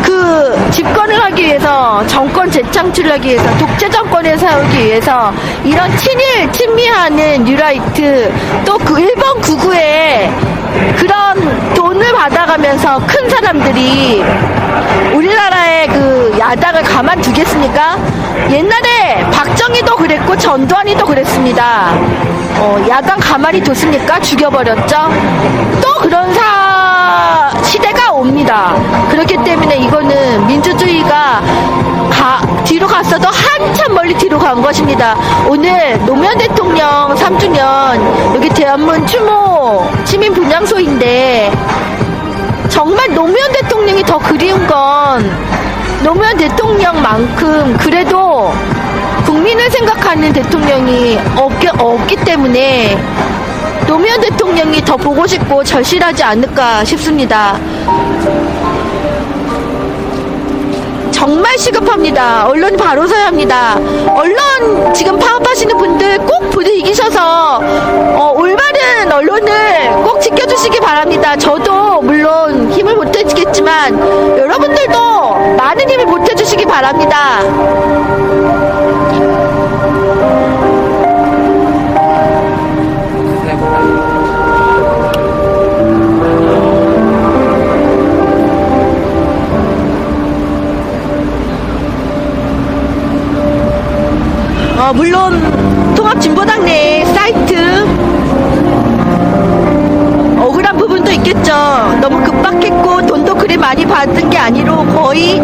그 집권을 하기 위해서, 정권 재창출을 하기 위해서, 독재 정권을 세우기 위해서 이런 친미하는 뉴라이트, 또 그 일본 구구에 그런 돈을 받아가면서 큰 사람들이 우리나라의 그 야당을 가만두겠습니까? 옛날에 박정희도 그랬고 전두환이도 그랬습니다. 야당 가만히 뒀습니까? 죽여버렸죠. 또 그런 시대가 옵니다. 그렇기 때문에 이거는 민주주의가 뒤로 갔어도 한참 멀리 뒤로 간 것입니다. 오늘 노무현 대통령 3주년 여기 대한문 추모 시민 분향소인데 정말 노무현 대통령이 더 그리운 건 노무현 대통령만큼 그래도 국민을 생각하는 대통령이 없기 때문에 노무현 대통령이 더 보고 싶고 절실하지 않을까 싶습니다. 정말 시급합니다. 언론이 바로 서야 합니다. 언론 지금 파업하시는 분들 꼭 부대 이기셔서 올바른 언론을 꼭 지켜주시기 바랍니다. 저도 물론 힘을 못해주겠지만 여러분들도 많은 힘을 못해주시기 바랍니다. 물론 통합진보당 내 사이트 억울한 부분도 있겠죠. 너무 급박했고 돈도 그리 많이 받은 게 아니로 거의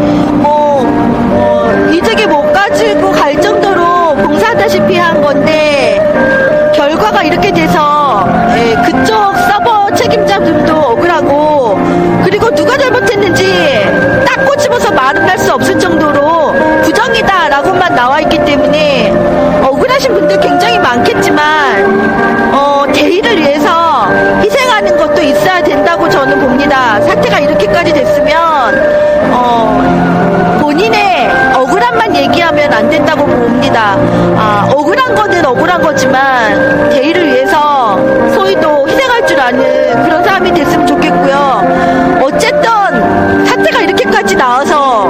이득이 못 가지고 갈 정도로 봉사하다시피 한 건데 결과가 이렇게 돼서 그쪽 서버 책임자분도 억울하고, 그리고 누가 잘못했는지 딱 꼬집어서 말은 할 수 없을 정도로 부정이다라고만 나와 있기 때문에 억울하신 분들 굉장히 많겠지만 대의를 위해서 희생하는 것도 있어야 된다고 저는 봅니다. 사태가 이렇게까지 됐으면 본인의 억울함만 얘기하면 안 된다고 봅니다. 억울한 거는 억울한 거지만 대의를 위해서 소위도 희생할 줄 아는 그런 사람이 됐으면 좋겠고요. 어쨌든 사태가 이렇게까지 나와서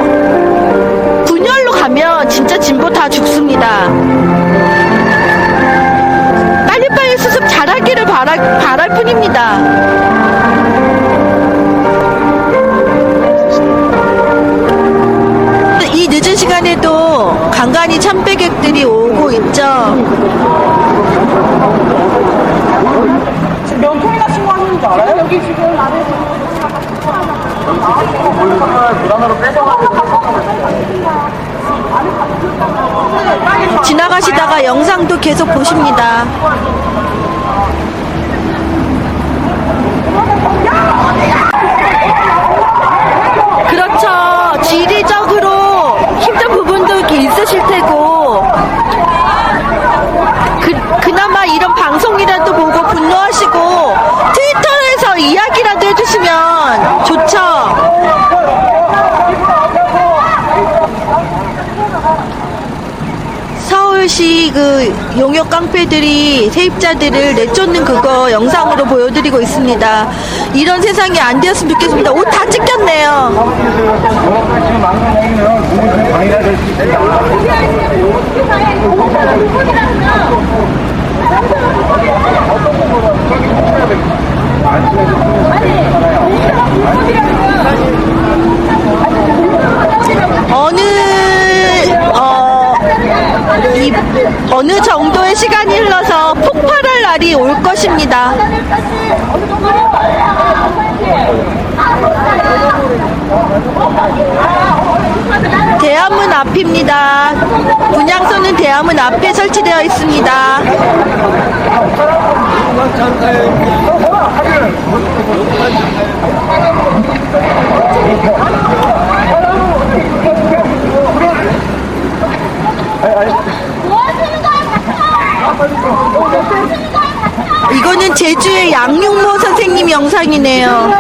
분열로 가면 진짜 진보 다 죽습니다. 빨리빨리 수습 잘하기를 바랄 뿐입니다. 이 늦은 시간에도 간간히 참배객들이 오고 있죠. 지금 명통이나 신고하시는 줄 알아요? 여기 지금 안에서 지나가시다가 영상도 계속 보십니다. 그렇죠. 지리적으로 힘든 부분도 있으실 테고 그나마 이런 방송이라도 보고 분노하시고 트위터에서 이야기라도 해주시면 좋죠. 서울시 그 용역 깡패들이 세입자들을 내쫓는 그거 영상으로 보여드리고 있습니다. 이런 세상이 안 되었으면 좋겠습니다. 옷 다 찢겼네요. 어느 정도의 시간이 흘러서 폭발할 날이 올 것입니다. 대한문 앞입니다. 분향소는 대한문 앞에 설치되어 있습니다. 이거는 제주의 양육모 선생님 영상이네요.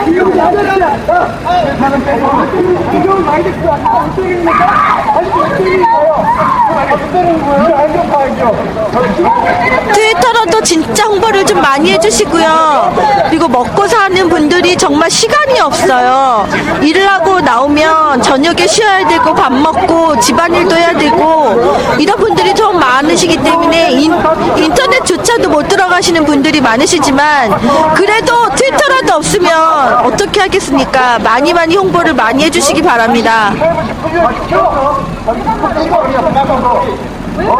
트위터로도 진짜 홍보를 좀 많이 해주시고요. 그리고 먹고 사는 분들이 정말 시간이 없어요. 일을 하고 나오면 저녁에 쉬어야 되고 밥 먹고 집안일도 해야 되고 이런 분들이 좀 많으시기 때문에 인터넷조차도 못 들어가시는 분들이 많으시지만 그래도 트위터라도 없으면 어떻게 하겠습니까? 많이 홍보를 많이 해주시기 바랍니다.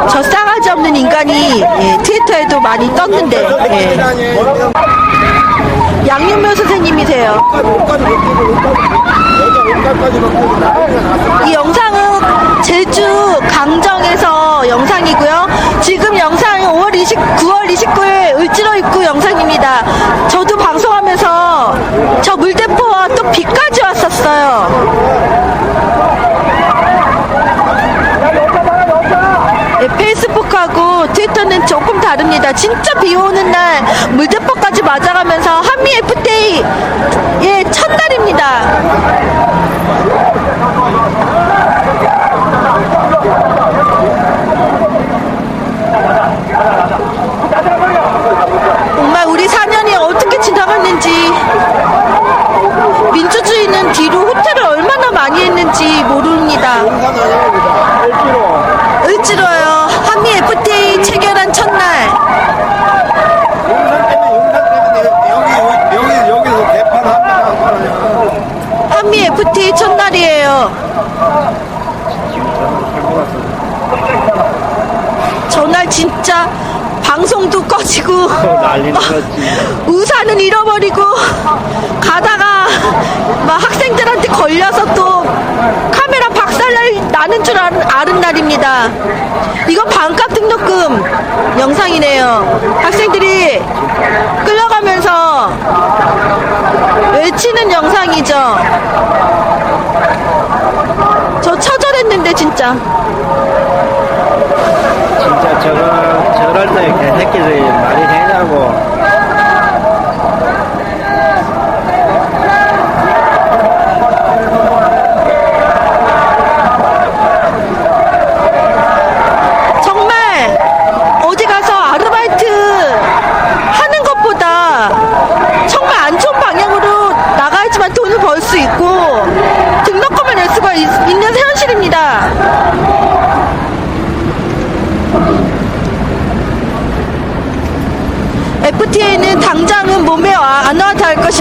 저 싸가지 없는 인간이 트위터에도 많이 떴는데 양육묘 선생님이세요. 이 영상은 제주 강정에서 영상이고요. 지금 영상이 9월 29일 을지로 입구 영상입니다. 저도 방송하면서 저 물대포와 또 비까지 왔었어요. 페이스북하고 트위터는 조금 다릅니다. 진짜 비 오는 날 물대포까지 맞아가면서 한미 FTA의 첫날입니다. 정말 우리 4년이 어떻게 지나갔는지, 민주주의는 뒤로 후퇴를 얼마나 많이 했는지 모릅니다. 을지로요. 한미 FTA 체결한 첫날. 여기서 개판합니다. 한미 FTA 첫날이에요. 전날 진짜 방송도 꺼지고 우산은 잃어버리고 가다가 막 학생들한테 걸려서 또 카메라 박살 나는 줄 아는 날입니다. 이건 반값 등록금 영상이네요. 학생들이 끌려가면서 외치는 영상이죠. 저 처절했는데 진짜. 진짜 저럴 때 이렇게 새끼들이 말이 되냐고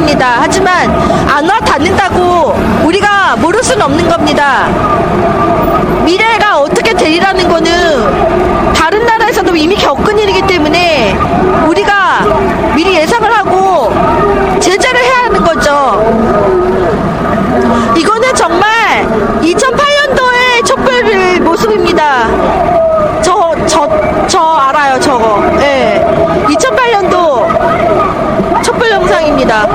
있습니다. 하지만 안 와 닿는다고 우리가 모를 수는 없는 겁니다. 미래가 어떻게 되리라는 거는 다른 나라에서도 이미 겪은 일이기 때문에 우리가 미리 예상을 하고 제재를 해야 하는 거죠. 이거는 정말 2008년도의 촛불 모습입니다. 저 알아요, 저거. 예. 2008년도 촛불 영상입니다.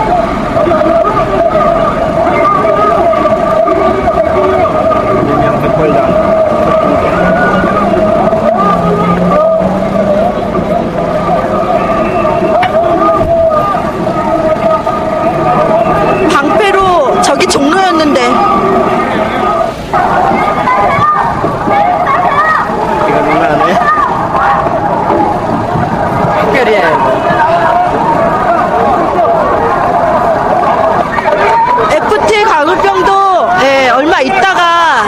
방패로 저기 종로였는데. FT 광우병도 예, 얼마 있다가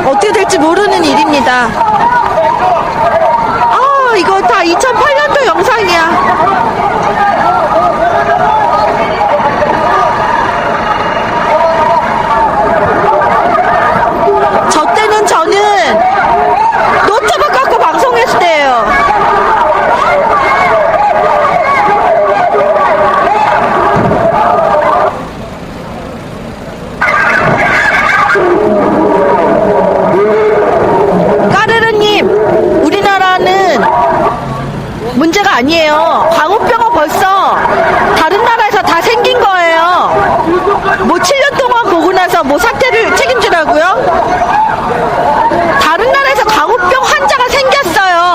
어떻게 될지 모르는 일입니다. 이거 다 2008년도 영상이야. 저 때는 저는 노트북 갖고 방송했을 때예요. 까르르님, 우리나라는 문제가 아니에요. 광우병은 벌써 다른 나라에서 다 생긴 거예요. 뭐 7년 동안 보고 나서 뭐 사태를 책임지라고요? 다른 나라에서 광우병 환자가 생겼어요.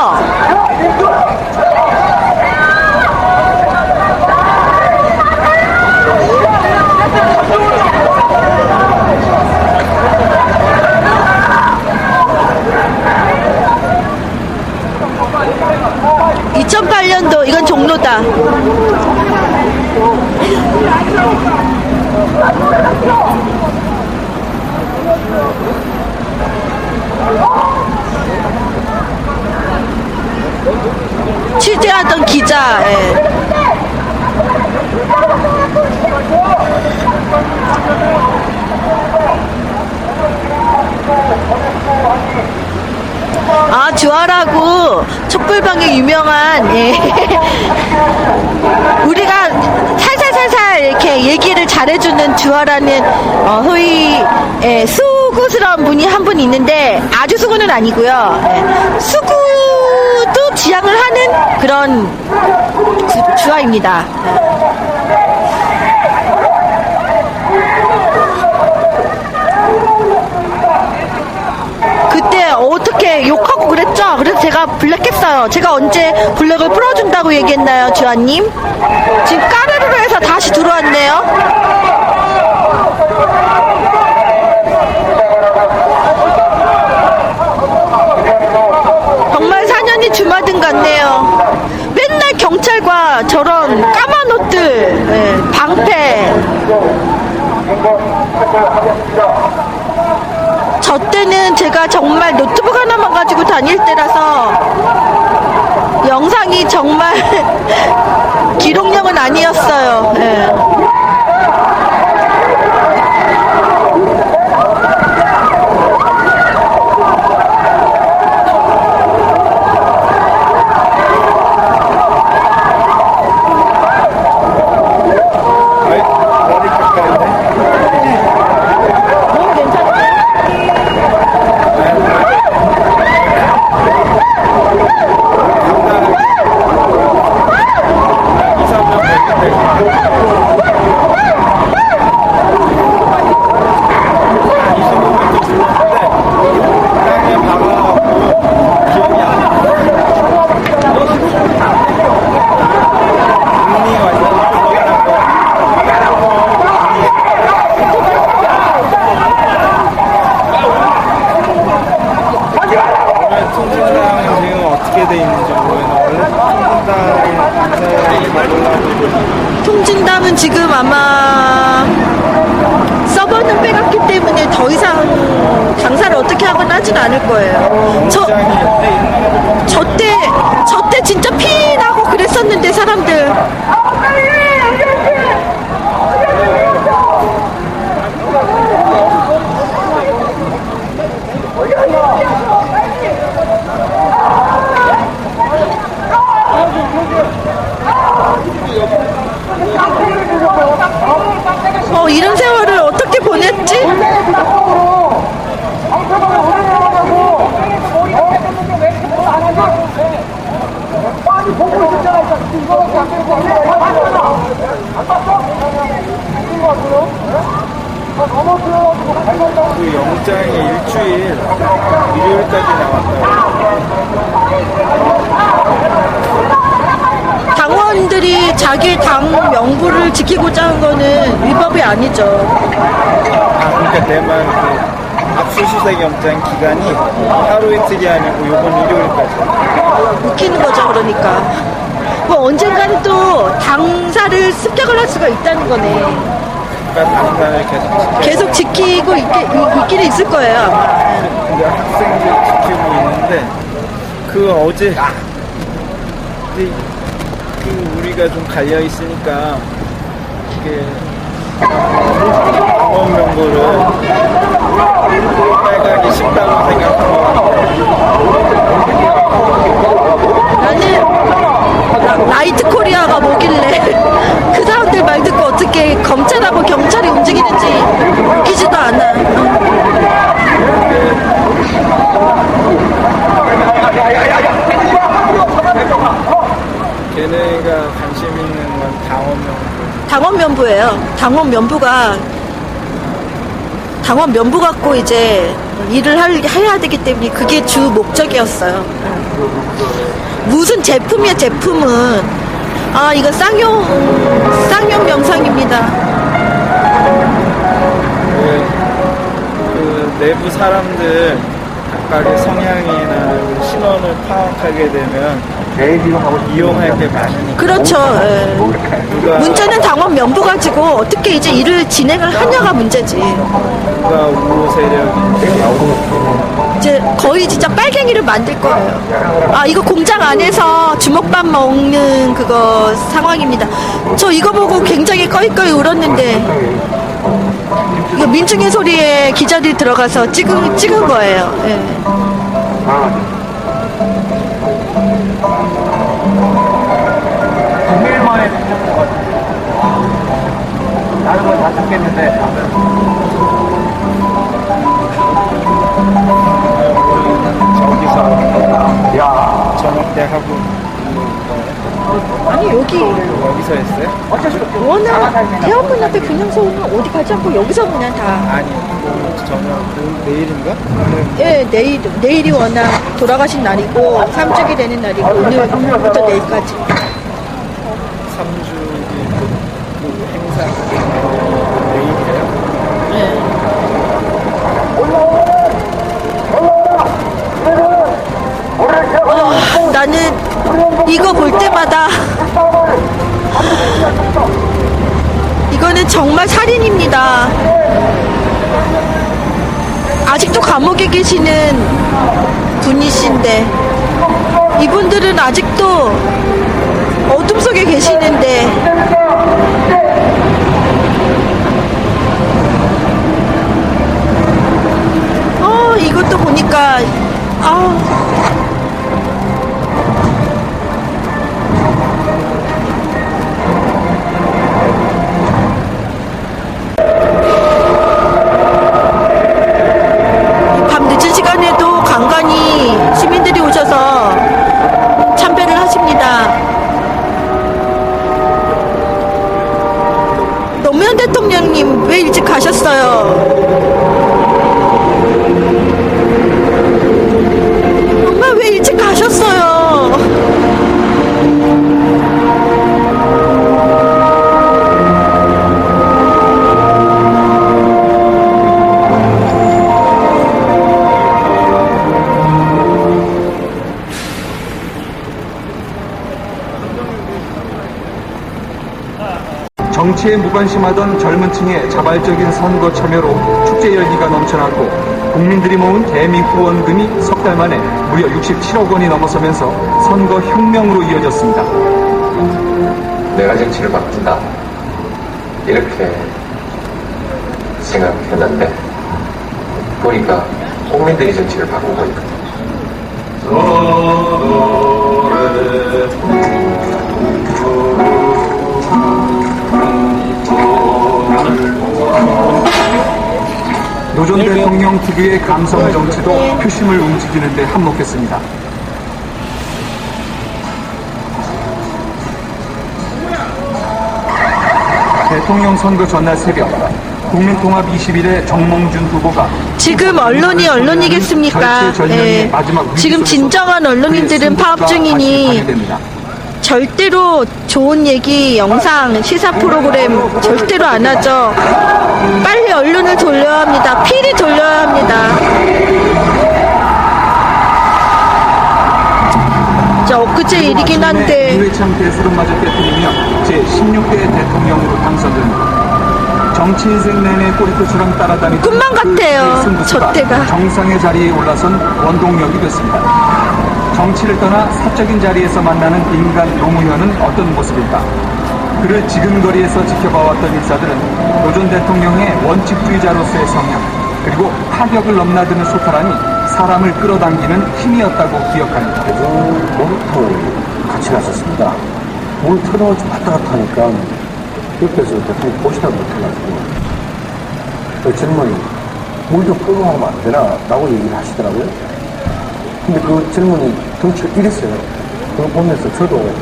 (2008년도) 이건 종로다. 취재하던 기자. 예. 주아라고 촛불방에 유명한, 예. 우리가 살살살살 이렇게 얘기를 잘해주는 주아라는 소위 수구스러운 분이 한 분 있는데, 아주 수구는 아니고요. 예. 수구도 지향을 하는 그런 주아입니다. 그때 어떻게 욕하고 그랬죠? 그래서 제가 블랙했어요. 제가 언제 블랙을 풀어준다고 얘기했나요, 주아님? 지금 까르르로 해서 다시 들어왔네요. 정말 4년이 주마등 같네요. 맨날 경찰과 저런 까만 옷들, 네, 방패. 저 때는 제가 정말 노트북 하나만 가지고 다닐 때라서 영상이 정말 기록용은 아니었어요. 네. 통진담은 지금 아마 서버는 빼갔기 때문에 더 이상 장사를 어떻게 하거나 하진 않을 거예요. 저 때 진짜 피 나고 그랬었는데 사람들. 그 영장이 일요일까지 나왔다고. 당원들이 자기 당 명부를 지키고자 한 거는 위법이 아니죠. 그러니까 내 말, 그 압수수색 영장 기간이 하루 이틀이 아니고 요번 일요일까지. 웃기는 거죠, 그러니까. 뭐 언젠가는 또 당사를 습격을 할 수가 있다는 거네. 그러니까 당사를 계속 지키고 있기는 있을 거예요, 아마. 근데 학생들 지키고 있는데 그 어제 근데 그 우리가 좀 갈려 있으니까 이게 당원 명부를 빨가기 쉽다고 생각하고 나는 라이트 코리아가 뭐길래 그 사람들 말 듣고 어떻게 검찰하고 경찰이 움직이는지 웃기지도 않아. 걔네가 관심 있는 건 당원 명부. 당원 면부예요. 당원 면부 갖고 이제 일을 해야 되기 때문에 그게 주 목적이었어요. 무슨 제품이야, 제품은. 아, 이거 쌍용 영상입니다. 그 내부 사람들 각각의 성향이나 신원을 파악하게 되면 이용할 게 많으니까. 그렇죠. 예. 누가 문제는 당원 면부 가지고 어떻게 이제 일을 진행을 하냐가 문제지. 누가 우호 세력인지 이제 거의 진짜 빨갱이를 만들 거예요. 아, 이거 공장 안에서 주먹밥 먹는 그거 상황입니다. 저 이거 보고 굉장히 꺼이꺼이 울었는데, 이거 민중의 소리에 기자들이 들어가서 찍은 거예요. 예. 다른 건 다 듣겠는데. 저기서 야, 저녁 때 하고 아니, 여기서 했어요? 워낙 대학원 앞에 그냥 서우면 어디 가지 않고 여기서 그냥 다. 아니 저녁 내일인가? 예, 내일이 워낙 돌아가신 날이고 3주기 되는 날이고 오늘부터 내일까지. 3주기 그 행사 내일이에요? 나는 이거 볼 때마다 이거는 정말 살인입니다. 아직도 감옥에 계시는 분이신데 이분들은 아직도 어둠 속에 계시는데 이것도 보니까 밤 늦은 시간에도 간간히 시민들이 오셔서 참배를 하십니다. 노무현 대통령님 왜 일찍 가셨어요? 정말 왜 일찍 가셨어요? 정치에 무관심하던 젊은 층의 자발적인 선거 참여로 축제 열기가 넘쳐났고 국민들이 모은 대미 후원금이 석 달 만에 무려 67억 원이 넘어서면서 선거 혁명으로 이어졌습니다. 내가 정치를 바꾼다 이렇게 생각했는데 보니까 국민들이 정치를 바꾸고 있거든요. 노 전 대통령 특유의 감성 정치도 표심을 움직이는 데 한몫했습니다. 대통령 선거 전날 새벽 국민통합 21의 정몽준 후보가 지금 언론이 언론이겠습니까? 예. 지금 진정한 언론인들은 파업 중이니 절대로 좋은 얘기, 영상, 시사 프로그램 절대로 안 하죠. 빨리 언론을 돌려야 합니다. 필히 돌려야 합니다. 자, 엊그제 일이긴 한데 이회창 대수를 마저 깨뜨리며 제16대 대통령으로 당선됩니다. 정치 인생 내내 꼬리표처럼 따라다니던 꿈만 같아요. 저 때가. 정상의 자리에 올라선 원동력이 됐습니다. 정치를 떠나 사적인 자리에서 만나는 인간 노무현은 어떤 모습일까? 그를 지근거리에서 지켜봐왔던 인사들은 노 전 대통령의 원칙주의자로서의 성향, 그리고 타격을 넘나드는 소탈함이 사람을 끌어당기는 힘이었다고 기억합니다. 목욕탕을 같이 갔었습니다. 물 틀어놓고 왔다 갔다 하니까 옆에서 대통령 보시다 못해가지고 그 젊은이 물 좀 끄고 하면 안 되나? 라고 얘기를 하시더라고요. 근데 그 젊은이 덩치가 이랬어요. 그거 보면서 저도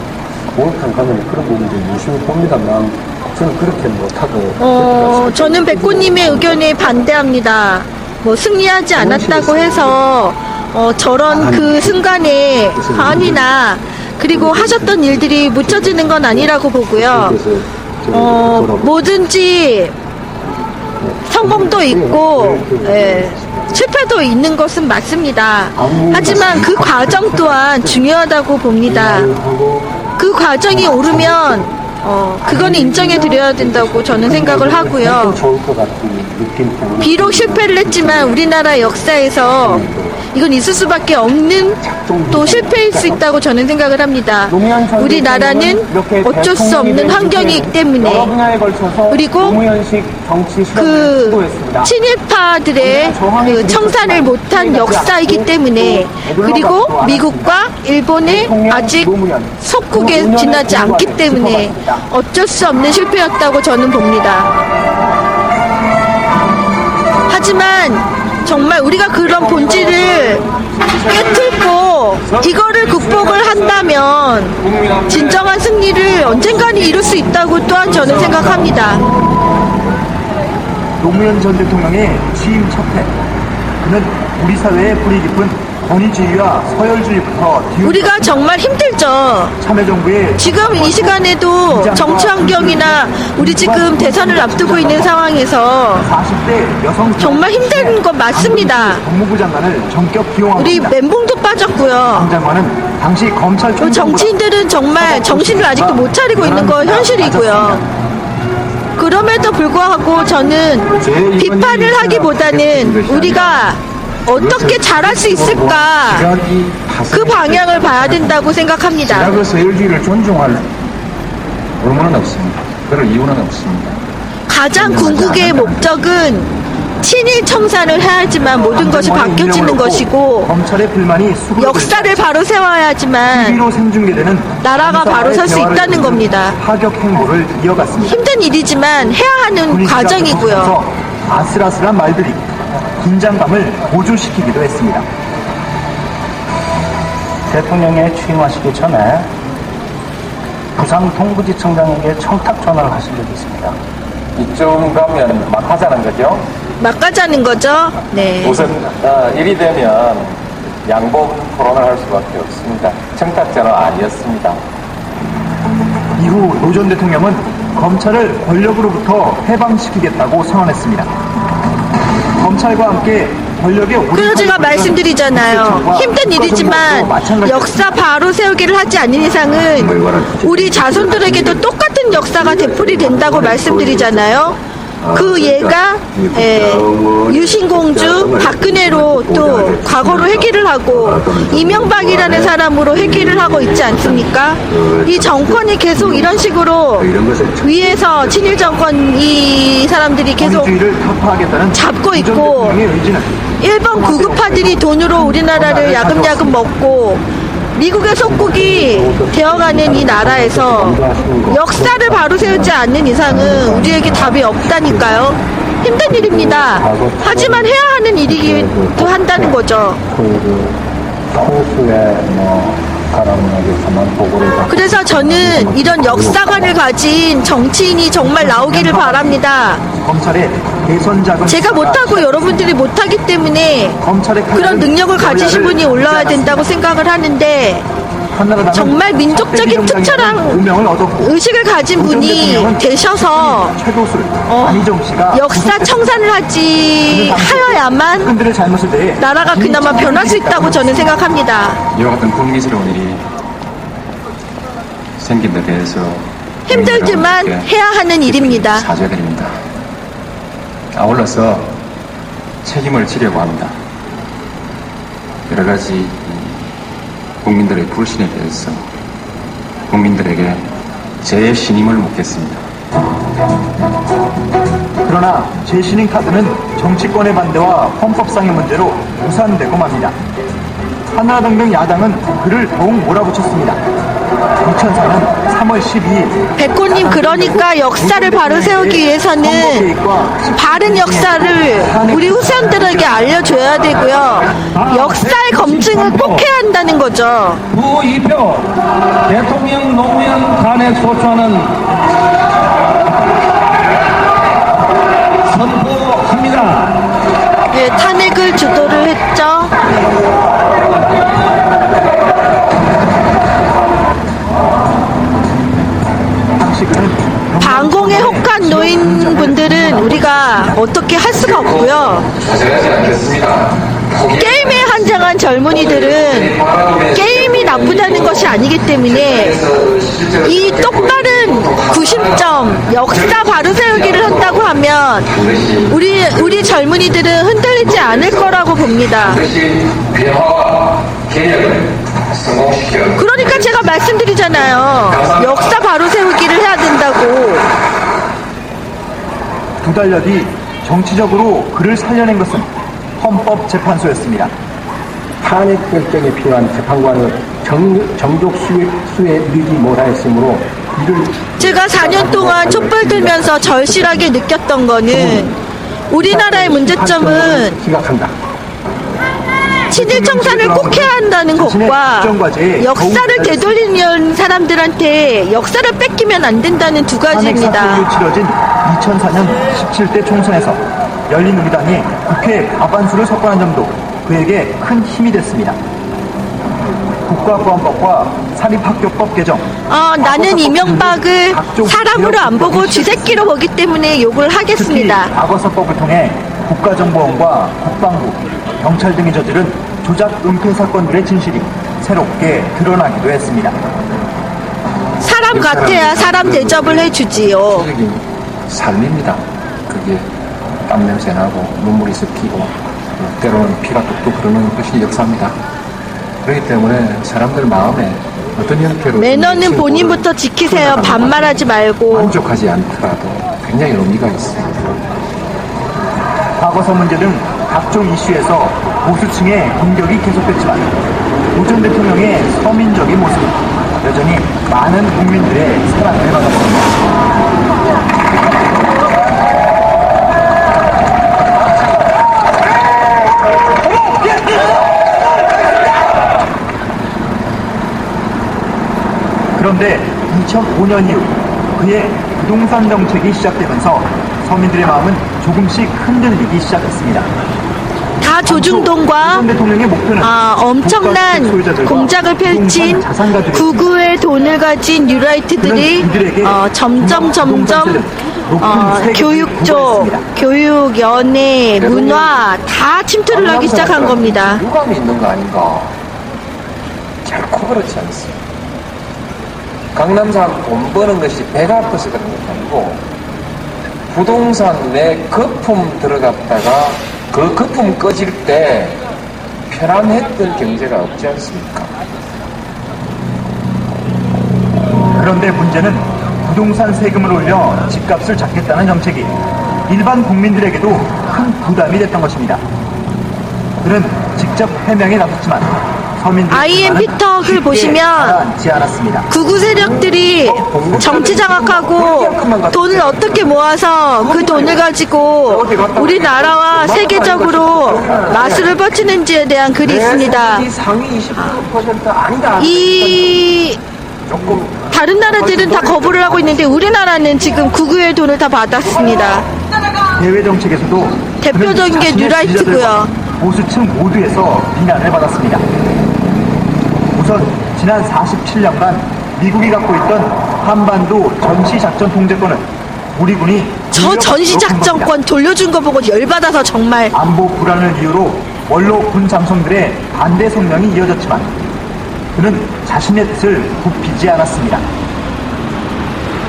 목욕탕 가면 그런 부분들 열심히 봅니다만 저는 그렇게 못하고 저는 백구님의 의견에 반대합니다. 뭐 승리하지 않았다고 해서 저런 그 순간에 한이나 그리고 하셨던 일들이 묻혀지는 건 아니라고 보고요. 뭐든지 성공도 있고 실패도 있는 것은 맞습니다. 하지만 그 과정 또한 중요하다고 봅니다. 그 과정이 오르면 그건 인정해 드려야 된다고 저는 생각을 하고요. 비록 실패를 했지만 우리나라 역사에서 이건 있을 수밖에 없는 또 실패일 수 있다고 저는 생각을 합니다. 우리나라는 어쩔 수 없는 환경이기 때문에, 그리고 그 친일파들의 그 청산을 못한 역사이기 때문에, 그리고 미국과 일본의 아직 속국에 지나지 않기 때문에 어쩔 수 없는 실패였다고 저는 봅니다. 하지만 정말 우리가 그런 본질을 깨뚫고 이거를 극복을 한다면 진정한 승리를 언젠가는 이룰 수 있다고 또한 저는 생각합니다. 노무현 전 대통령의 취임 첫 해, 그는 우리 사회의 뿌리 깊은 권위주의와 서열주의부터 우리가 정말 힘들죠. 참여정부의 지금 이 시간에도 정치 환경이나 우리 지금 대선을 앞두고 있는 상황에서 40대 여성 정말 힘든 건 맞습니다. 법무부 장관을 전격 기용합니다. 우리 멘붕도 빠졌고요. 장 장관은 당시 검찰총장보다 정치인들은 정말 정신을 아직도 못 차리고 있는 건 현실이고요. 그럼에도 불구하고 저는 비판을 하기보다는 우리가 어떻게 잘할 수 있을까, 그 방향을 봐야 된다고 생각합니다. 그 서열주의를 존중할 의무는 없습니다. 그럴 이유는 없습니다. 가장 궁극의 목적은 친일 청산을 해야지만 모든 것이 바뀌어지는 것이고, 검찰의 불만이 역사를 바로 세워야지만 생중계되는 나라가 바로 설 수 있다는 겁니다. 파격 행보를 이어갔습니다. 힘든 일이지만 해야 하는 과정이고요. 아슬아슬한 말들이 긴장감을 고조시키기도 했습니다. 대통령에 취임하시기 전에 부산 동부지청장에게 청탁 전화를 하신 적이 있습니다. 이쯤 가면 막 하자는 거죠. 막 가자는 거죠. 네. 우선 일이 되면 양복 토론을 할 수밖에 없습니다. 청탁전은 아니었습니다. 이후 노 전 대통령은 검찰을 권력으로부터 해방시키겠다고 선언했습니다. 검찰과 함께 권력의 그래서 제가 말씀드리잖아요. 힘든 일이지만 역사 바로 세우기를 하지 않는 이상은 우리 자손들에게도 똑같은 역사가 되풀이 된다고 말씀드리잖아요. 그 예가 유신공주 박근혜로 또 과거로 회귀를 하고 이명박이라는 사람으로 회귀를 하고 있지 않습니까? 이 정권이 계속 이런 식으로 위에서 친일 정권 이 사람들이 계속 잡고 있고, 일본 구급파들이 돈으로 우리나라를 야금야금 먹고 미국의 속국이 되어가는 이 나라에서 역사를 바로 세우지 않는 이상은 우리에게 답이 없다니까요. 힘든 일입니다. 하지만 해야 하는 일이기도 한다는 거죠. 소수의 그래서 저는 이런 역사관을 가진 정치인이 정말 나오기를 바랍니다. 검찰의 대선 자금 제가 못하고 여러분들이 못하기 때문에 그런 능력을 가지신 분이 올라와야 된다고 생각을 하는데, 정말 민족적인 특별한 의식을 가진 분이 되셔서 역사 청산을 하여야만 나라가 그나마 변할 수 있다고 저는 생각합니다. 이와 같은 불미스러운 일이 생긴 데 대해서 힘들지만 해야 하는 일입니다. 사죄드립니다. 아울러서 책임을 지려고 합니다. 여러 가지 국민들의 불신에 대해서 국민들에게 제 신임을 묻겠습니다. 그러나 재신임 카드는 정치권의 반대와 헌법상의 문제로 무산되고 맙니다. 한나라당등 야당은 그를 더욱 몰아붙였습니다. 2004년 3월 12일 백호님, 그러니까 역사를 바로 세우기 위해서는 바른 역사를 우리 후손들에게 알려줘야 되고요. 역사의 검증을 꼭 해야 한다는 거죠. 부 2표 대통령 노무현 탄핵 소추안은 선포합니다. 네, 탄핵을 주도를 했죠. 반공에 혹한 노인분들은 우리가 어떻게 할 수가 없고요. 게임에 한장한 젊은이들은 게임이 나쁘다는 것이 아니기 때문에 이 똑바른 구심점, 역사 바로 세우기를 한다고 하면 우리 젊은이들은 흔들리지 않을 거라고 봅니다. 그러니까 제가 말씀드리잖아요. 역사 바로 세우기를 해야 된다고. 두 달여 뒤 정치적으로 그를 살려낸 것은 헌법재판소였습니다. 탄핵 결정에 필요한 재판관을 정족 수에 늘지 못하였으므로 이를 제가 4년 동안 촛불 들면서 절실하게 느꼈던 거는, 우리나라의 문제점은 생각한다. 친일 청산을 꼭 해야 한다는 것과 역사를 되돌리는 사람들한테 역사를 뺏기면 안 된다는 두 가지입니다. 탄핵 사건으로 치러진 2004년 17대 총선에서 열린우리당이 국회 과반수를 석권한 점도 그에게 큰 힘이 됐습니다. 국가보안법과 사립학교법 개정, 나는 이명박을 사람으로 안 보고 쥐새끼로 보기 때문에 욕을 하겠습니다. 특히 과거사법을 통해 국가정보원과 국방부, 경찰 등이 저지른 조작 은폐 사건들의 진실이 새롭게 드러나기도 했습니다. 사람 같아야 사람 대접을 해주지요. 실질적인 삶입니다. 그게 땀 냄새 나고 눈물이 섞이고 때로는 피가 뚝뚝 흐르는 것이 역사입니다. 그렇기 때문에 사람들 마음에 어떤 형태로 매너는 본인부터 지키세요. 반말하지 말고. 만족하지 않더라도 굉장히 의미가 있습니다. 과거사 문제 등 각종 이슈에서 보수층의 공격이 계속됐지만 오 전 대통령의 서민적인 모습은 여전히 많은 국민들의 사랑을 받았습니다. 그런데 2005년 이후 그의 부동산 정책이 시작되면서 서민들의 마음은 조금씩 흔들리기 시작했습니다. 다 조중동과 엄청난 공작을 펼친 구구의 돈을 가진 뉴라이트들이 점점 교육 쪽, 교육, 연예, 문화 다 침투를 하기 시작한 겁니다. 유감이 있는 거 아닌가? 결코 그렇지 않습니다. 강남산 돈 버는 것이 배가 아파서 그런 것도 아니고 부동산 내 거품 들어갔다가 그 거품 꺼질 때 편안했던 경제가 없지 않습니까? 그런데 문제는 부동산 세금을 올려 집값을 잡겠다는 정책이 일반 국민들에게도 큰 부담이 됐던 것입니다. 그는 직접 해명에 나섰지만 서민들 IM 피턱을 보시면 가라앉지 않았습니다. 극우 세력들이 정치 장악하고 돈을 어떻게 모아서 그 돈을 가지고 우리나라와 세계적으로 마술을 뻗치는지에 대한 글이 있습니다. 상위 20% 아니다. 이 다른 나라들은 다 거부를 하고 있는데 우리나라는 지금 극우의 돈을 다 받았습니다. 대외 정책에서도 대표적인 게 뉴라이트고요. 보수층 모두에서 비난을 받았습니다. 우선 지난 47년간 미국이 갖고 있던 한반도 전시작전 통제권은 우리 군이 저 전시작전권 돌려준 거 보고 열받아서 정말 안보 불안을 이유로 원로 군 장성들의 반대 성명이 이어졌지만 그는 자신의 뜻을 굽히지 않았습니다.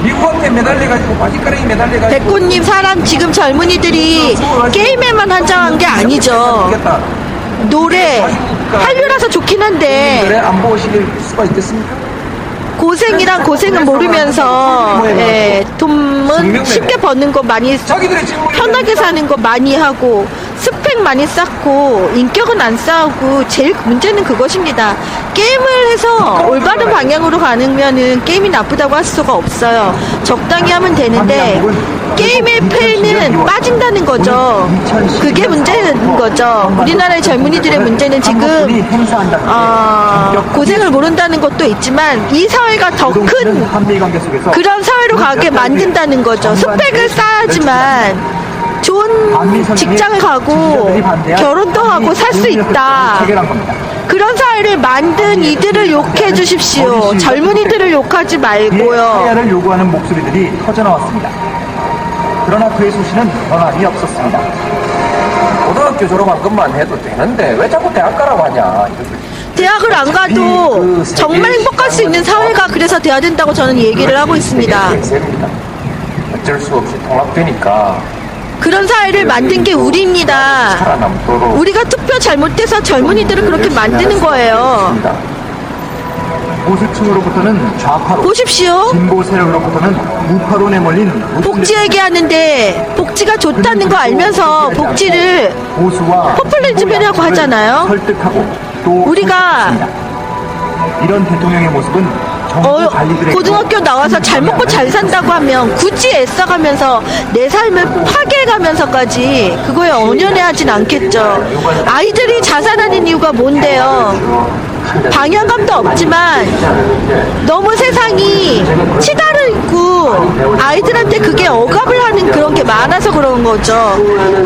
미국한테 매달려가지고 바지가랑이 매달려가지고 백호님 사람 지금 젊은이들이 게임에만 한정한 게 아니죠. 노래 한류라서 좋긴 한데 그래 안 보실 수가 있겠습니까? 고생이란 고생은 모르면서 돈은 쉽게 버는 거 많이 편하게 사는 거 많이 하고 스펙 많이 쌓고 인격은 안 쌓고 제일 문제는 그것입니다. 게임을 해서 올바른 방향으로 가면은 게임이 나쁘다고 할 수가 없어요. 적당히 하면 되는데 게임의 팬은 빠진다는 거죠. 그게 문제인 거죠. 우리나라의 젊은이들의 문제는 지금 고생을 모른다는 것도 있지만 이 사회가 더 큰 그런 사회로 가게 만든다는 거죠. 스펙을 쌓아야지만 좋은 직장을 가고 결혼도 하고 살 수 있다. 그런 사회를 만든 이들을 욕해 주십시오. 젊은이들을 욕하지 말고요. 하야를 요구하는 목소리들이 터져나왔습니다. 그러나 그의 소신은 변함이 없었습니다. 고등학교 졸업한 것만 해도 되는데 왜 자꾸 대학 가라고 하냐. 대학을 안 가도 정말 행복할 수 있는 사회가 그래서 돼야 된다고 저는 얘기를 하고 있습니다. 어쩔 수 없이 통합되니까 그런 사회를 만든 게 우리입니다. 우리가 투표 잘못돼서 젊은이들을 그렇게 만드는 거예요. 보수층으로부터는 좌파로, 보십시오. 진보 세력으로부터는 우파로 내몰린 복지 얘기하는데 복지가 좋다는 거 알면서 복지를 포퓰리즘이라고 하잖아요. 설득하고 또 우리가 이런 대통령의 모습은 정부 관리들의 고등학교 나와서 잘 먹고 잘 산다고 하면 굳이 애써가면서 내 삶을 파괴해가면서까지 그거에 언연해하진 않겠죠. 아이들이 자살하는 이유가 뭔데요? 방향감도 없지만 너무 세상이 치달을 있고 아이들한테 그게 억압을 하는 그런 게 많아서 그런 거죠.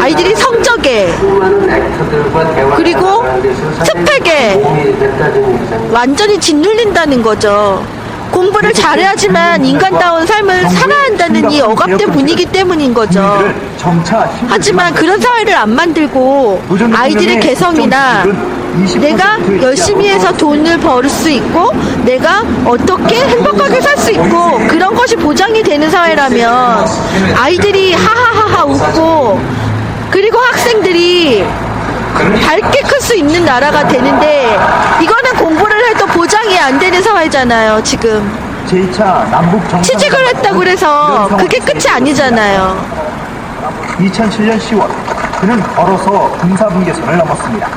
아이들이 성적에 그리고 스펙에 완전히 짓눌린다는 거죠. 공부를 잘해야지만 인간다운 삶을 살아야 한다는 이 억압된 분위기 때문인 거죠. 하지만 그런 사회를 안 만들고 아이들의 개성이나 내가 열심히 해서 돈을 벌 수 있고 내가 어떻게 행복하게 살 수 있고 그런 것이 보장이 되는 사회라면 아이들이 하하하하 웃고 그리고 학생들이 밝게 클 수 있는 나라가 되는데 이거는 공부를 해도 보장이 안 되는 사회잖아요. 지금 취직을 했다고 그래서 그게 끝이 아니잖아요. 2007년 10월 그는 걸어서 군사분계선을 넘었습니다.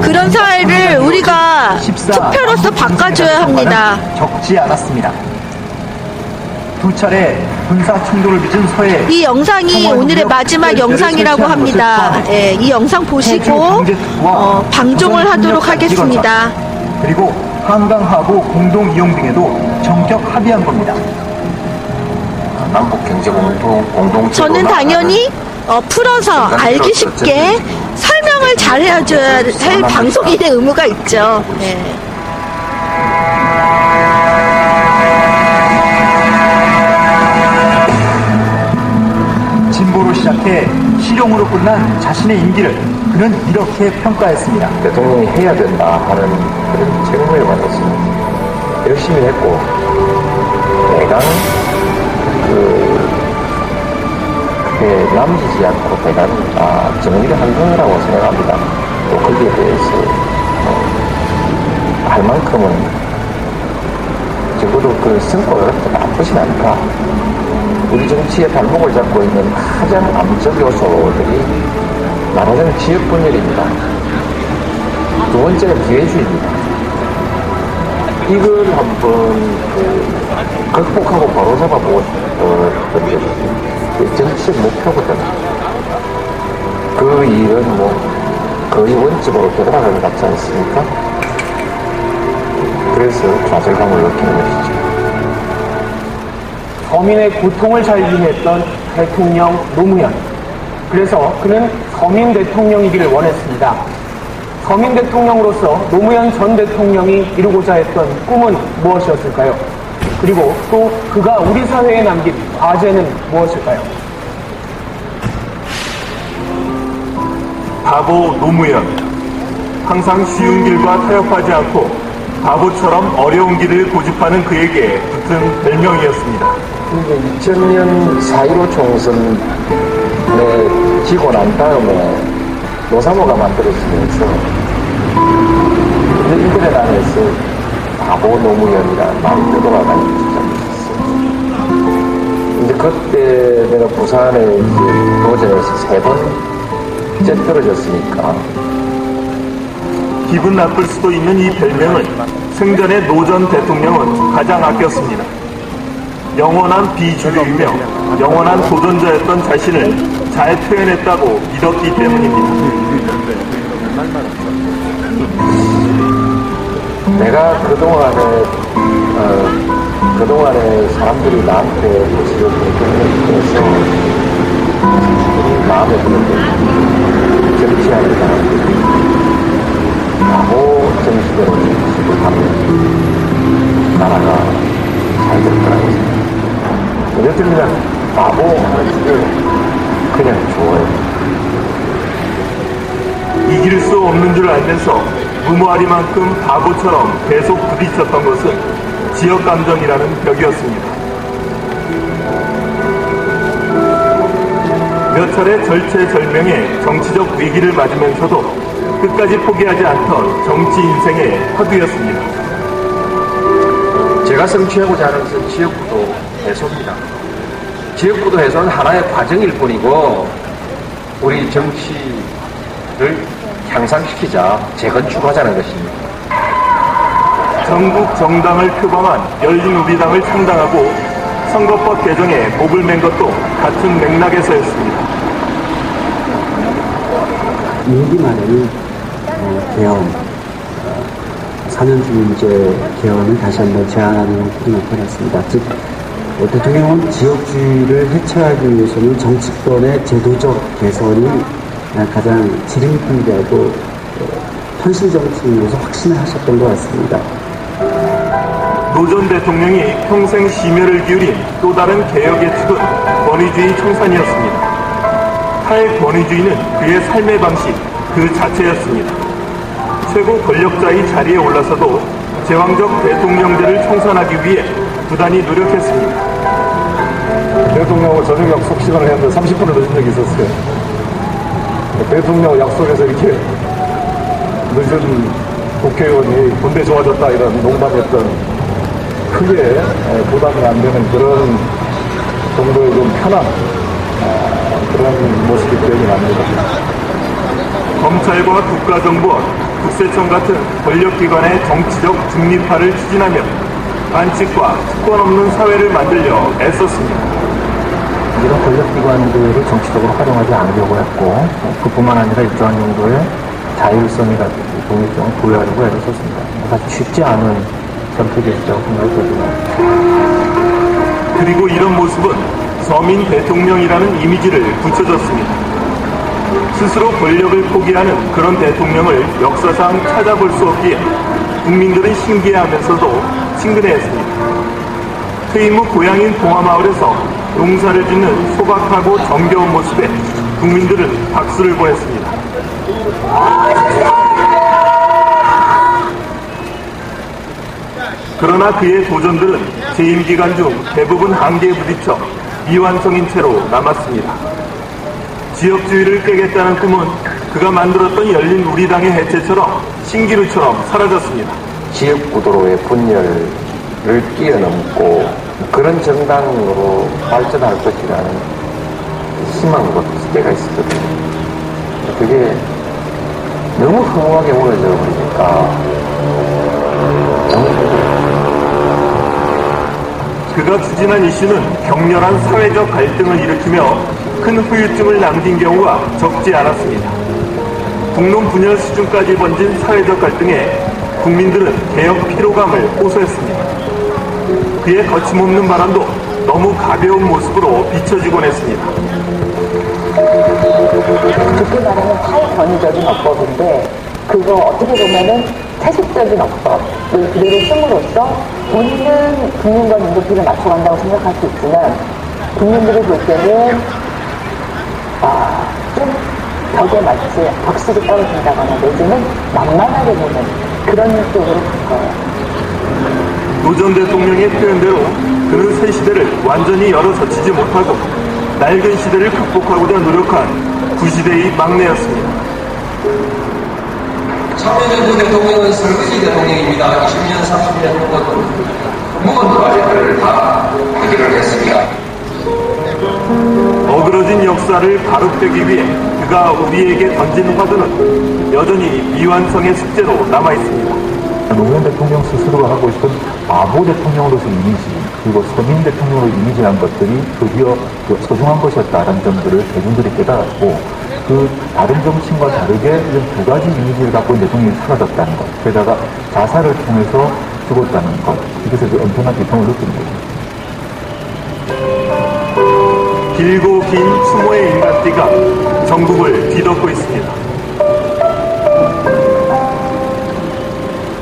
그런 사회를 우리가 투표로서 바꿔줘야 합니다. 적지 않았습니다. 두 차례 군사 충돌을 빚은 서해 이 영상이 오늘의 마지막 영상이라고 합니다. 예, 이 영상 보시고 방종을 하도록 하겠습니다. 그리고 한강하고 공동 이용 등에도 전격 합의한 겁니다. 남북 경제 공동체 저는 당연히 풀어서 알기 쉽게 설명을 잘 해줘야 할 방송인의 의무가 있죠. 네. 진보로 시작해 실용으로 끝난 자신의 임기를 그는 이렇게 평가했습니다. 대통령이 해야 된다 하는 그런 책임을 받았습니다. 열심히 했고 내가 그게 남기지 않고 대단한 정의의 한동이라고 생각합니다. 또 거기에 대해서 할 만큼은 적어도 그 성과가 것이 아닐까. 우리 정치의 발목을 잡고 있는 가장 암적 요소들이 말하자면 지역분열입니다. 두 번째가 기회주의입니다. 이걸 한번 극복하고 바로잡아보고 싶은 게 정치적 목표거든요. 그 일은 거의 원칙으로 되돌아갈 것 같지 않습니까? 그래서 좌절감을 느끼는 것이죠. 서민의 고통을 잘 이해했던 대통령 노무현. 그래서 그는 서민 대통령이기를 원했습니다. 서민 대통령으로서 노무현 전 대통령이 이루고자 했던 꿈은 무엇이었을까요? 그리고 또 그가 우리 사회에 남긴 과제는 무엇일까요? 바보 노무현. 항상 쉬운 길과 타협하지 않고 바보처럼 어려운 길을 고집하는 그에게 붙은 별명이었습니다. 2000년 4.15 총선에 지고 난 다음에 노사모가 만들어지면서 인터넷 안에서 바보 노무현이라는 말이 늘어나가는 시점이 있었어요. 근데 그때 내가 부산에 도전해서 3번째 떨어졌으니까 기분 나쁠 수도 있는 이 별명을 생전에 노 전 대통령은 가장 아꼈습니다. 영원한 비주류이며 영원한 도전자였던 자신을 잘 표현했다고 믿었기 때문입니다. 내가 그동안에 사람들이 나한테 지금 대통령께서 마음에 드는 게 정치하는 사람들이 바보 정치대로 정치를 하면 나라가 잘 될 거라고 생각합니다. 예를 들면 바보 하는 게 그냥 좋아요. 이길 수 없는 줄 알면서 무모하리만큼 바보처럼 계속 부딪혔던 것은 지역감정이라는 벽이었습니다. 몇 차례 절체절명의 정치적 위기를 맞으면서도 끝까지 포기하지 않던 정치 인생의 화두였습니다. 제가 성취하고자 하는 것은 지역구도 해소입니다. 지역구도 해소는 하나의 과정일 뿐이고 우리 정치를 향상시키자, 재건축하자는 것입니다. 전국 정당을 표방한 열린우리당을 창당하고 선거법 개정에 목을 맨 것도 같은 맥락에서였습니다. 임기 말에는 개헌, 4년주민제 개헌을 다시 한번 제안하는 것이 나타났습니다. 즉, 대통령은 지역주의를 해체하기 위해서는 정치권의 제도적 개선이 가장 지름길이라고 현실정치인으로서 확신을 하셨던 것 같습니다. 노 전 대통령이 평생 심혈을 기울인 또 다른 개혁의 축은 권위주의 청산이었습니다. 탈권위주의는 그의 삶의 방식 그 자체였습니다. 최고 권력자의 자리에 올라서도 제왕적 대통령제를 청산하기 위해 부단히 노력했습니다. 대통령하고 저녁 약속 시간을 했는데 30분을 늦은 적이 있었어요. 대통령 약속에서 이렇게 늦은 국회의원이 군대 좋아졌다 이런 농담했던 크게 부담이 안 되는 그런 정도의 좀 편한 그런 모습이 기억이 납니다. 검찰과 국가정보원, 국세청 같은 권력기관의 정치적 중립화를 추진하며 반칙과 특권 없는 사회를 만들려 애썼습니다. 이런 권력기관들을 정치적으로 활용하지 않으려고 했고, 그뿐만 아니라 일정한 정도의 자율성이라든지 독립성을 보유하려고 애를 썼습니다. 사실 쉽지 않은 선택이었다고 생각이 들고요. 그리고 이런 모습은 서민 대통령이라는 이미지를 붙여줬습니다. 스스로 권력을 포기하는 그런 대통령을 역사상 찾아볼 수 없기에 국민들은 신기해하면서도 친근해했습니다. 퇴임 후 고향인 봉화마을에서 농사를 짓는 소박하고 정겨운 모습에 국민들은 박수를 보냈습니다. 그러나 그의 도전들은 재임 기간 중 대부분 한계에 부딪혀 미완성인 채로 남았습니다. 지역주의를 깨겠다는 꿈은 그가 만들었던 열린 우리당의 해체처럼 신기루처럼 사라졌습니다. 지역구도로의 분열을 뛰어넘고 그런 정당으로 발전할 것이라는 희망으로 때가 있었거든요. 그게 너무 허무하게 무너져 버리니까 너무 힘들어요. 그가 추진한 이슈는 격렬한 사회적 갈등을 일으키며 큰 후유증을 남긴 경우가 적지 않았습니다. 국론 분열 수준까지 번진 사회적 갈등에 국민들은 개혁 피로감을 호소했습니다. 그의 거침없는 바람도 너무 가벼운 모습으로 비춰지곤 했습니다. 좋게 말하면 탈권위적인 어법인데 그거 어떻게 보면은 세속적인 어법을 그대로 쓴으로써 본인은 국민과 눈높이를 맞춰간다고 생각할 수 있지만 국민들이 볼 때는 좀 벽에 맞지 벽식이 떨어진다거나 내지는 만만하게 보는 그런 쪽으로 간 거예요. 노 전 대통령의 표현대로 그는 새 시대를 완전히 열어젖히지 못하고 낡은 시대를 극복하고자 노력한 구시대의 막내였습니다. 참여정부 대통령은 설거지 대통령입니다. 20년, 30년 동안 모든 과제들을 다 해결을 했습니다. 어그러진 역사를 바로되기 위해 그가 우리에게 던진 화두는 여전히 미완성의 숙제로 남아있습니다. 노무현 대통령 스스로가 하고 싶은 바보 대통령으로서 이미지, 그리고 서민 대통령으로 이미지한 것들이 드디어 소중한 것이었다는 점들을 대중들이 깨달았고, 그 다른 정치인과 다르게 이런 두 가지 이미지를 갖고 있는 대통령이 사라졌다는 것, 게다가 자살을 통해서 죽었다는 것, 이것에 엄청난 비통을 느낍니다. 길고 긴 추모의 인간띠가 전국을 뒤덮고 있습니다.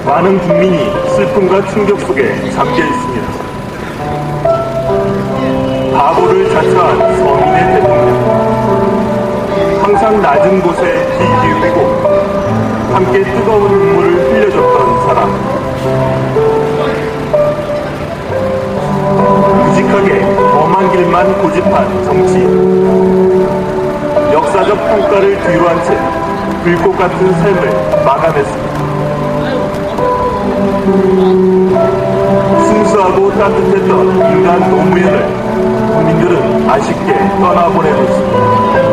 많은 국민이 슬픔과 충격 속에 잠겨 있습니다. 바보를 자처한 서민의 대통령. 항상 낮은 곳에 귀 기울이고 함께 뜨거운 눈물을 흘려줬던 사람. 무직하게 험한 길만 고집한 정치인. 역사적 평가를 뒤로한 채 불꽃 같은 삶을 마감했습니다. 순수하고 따뜻했던 인간 노무현을 국민들은 아쉽게 떠나보내고 있습니다.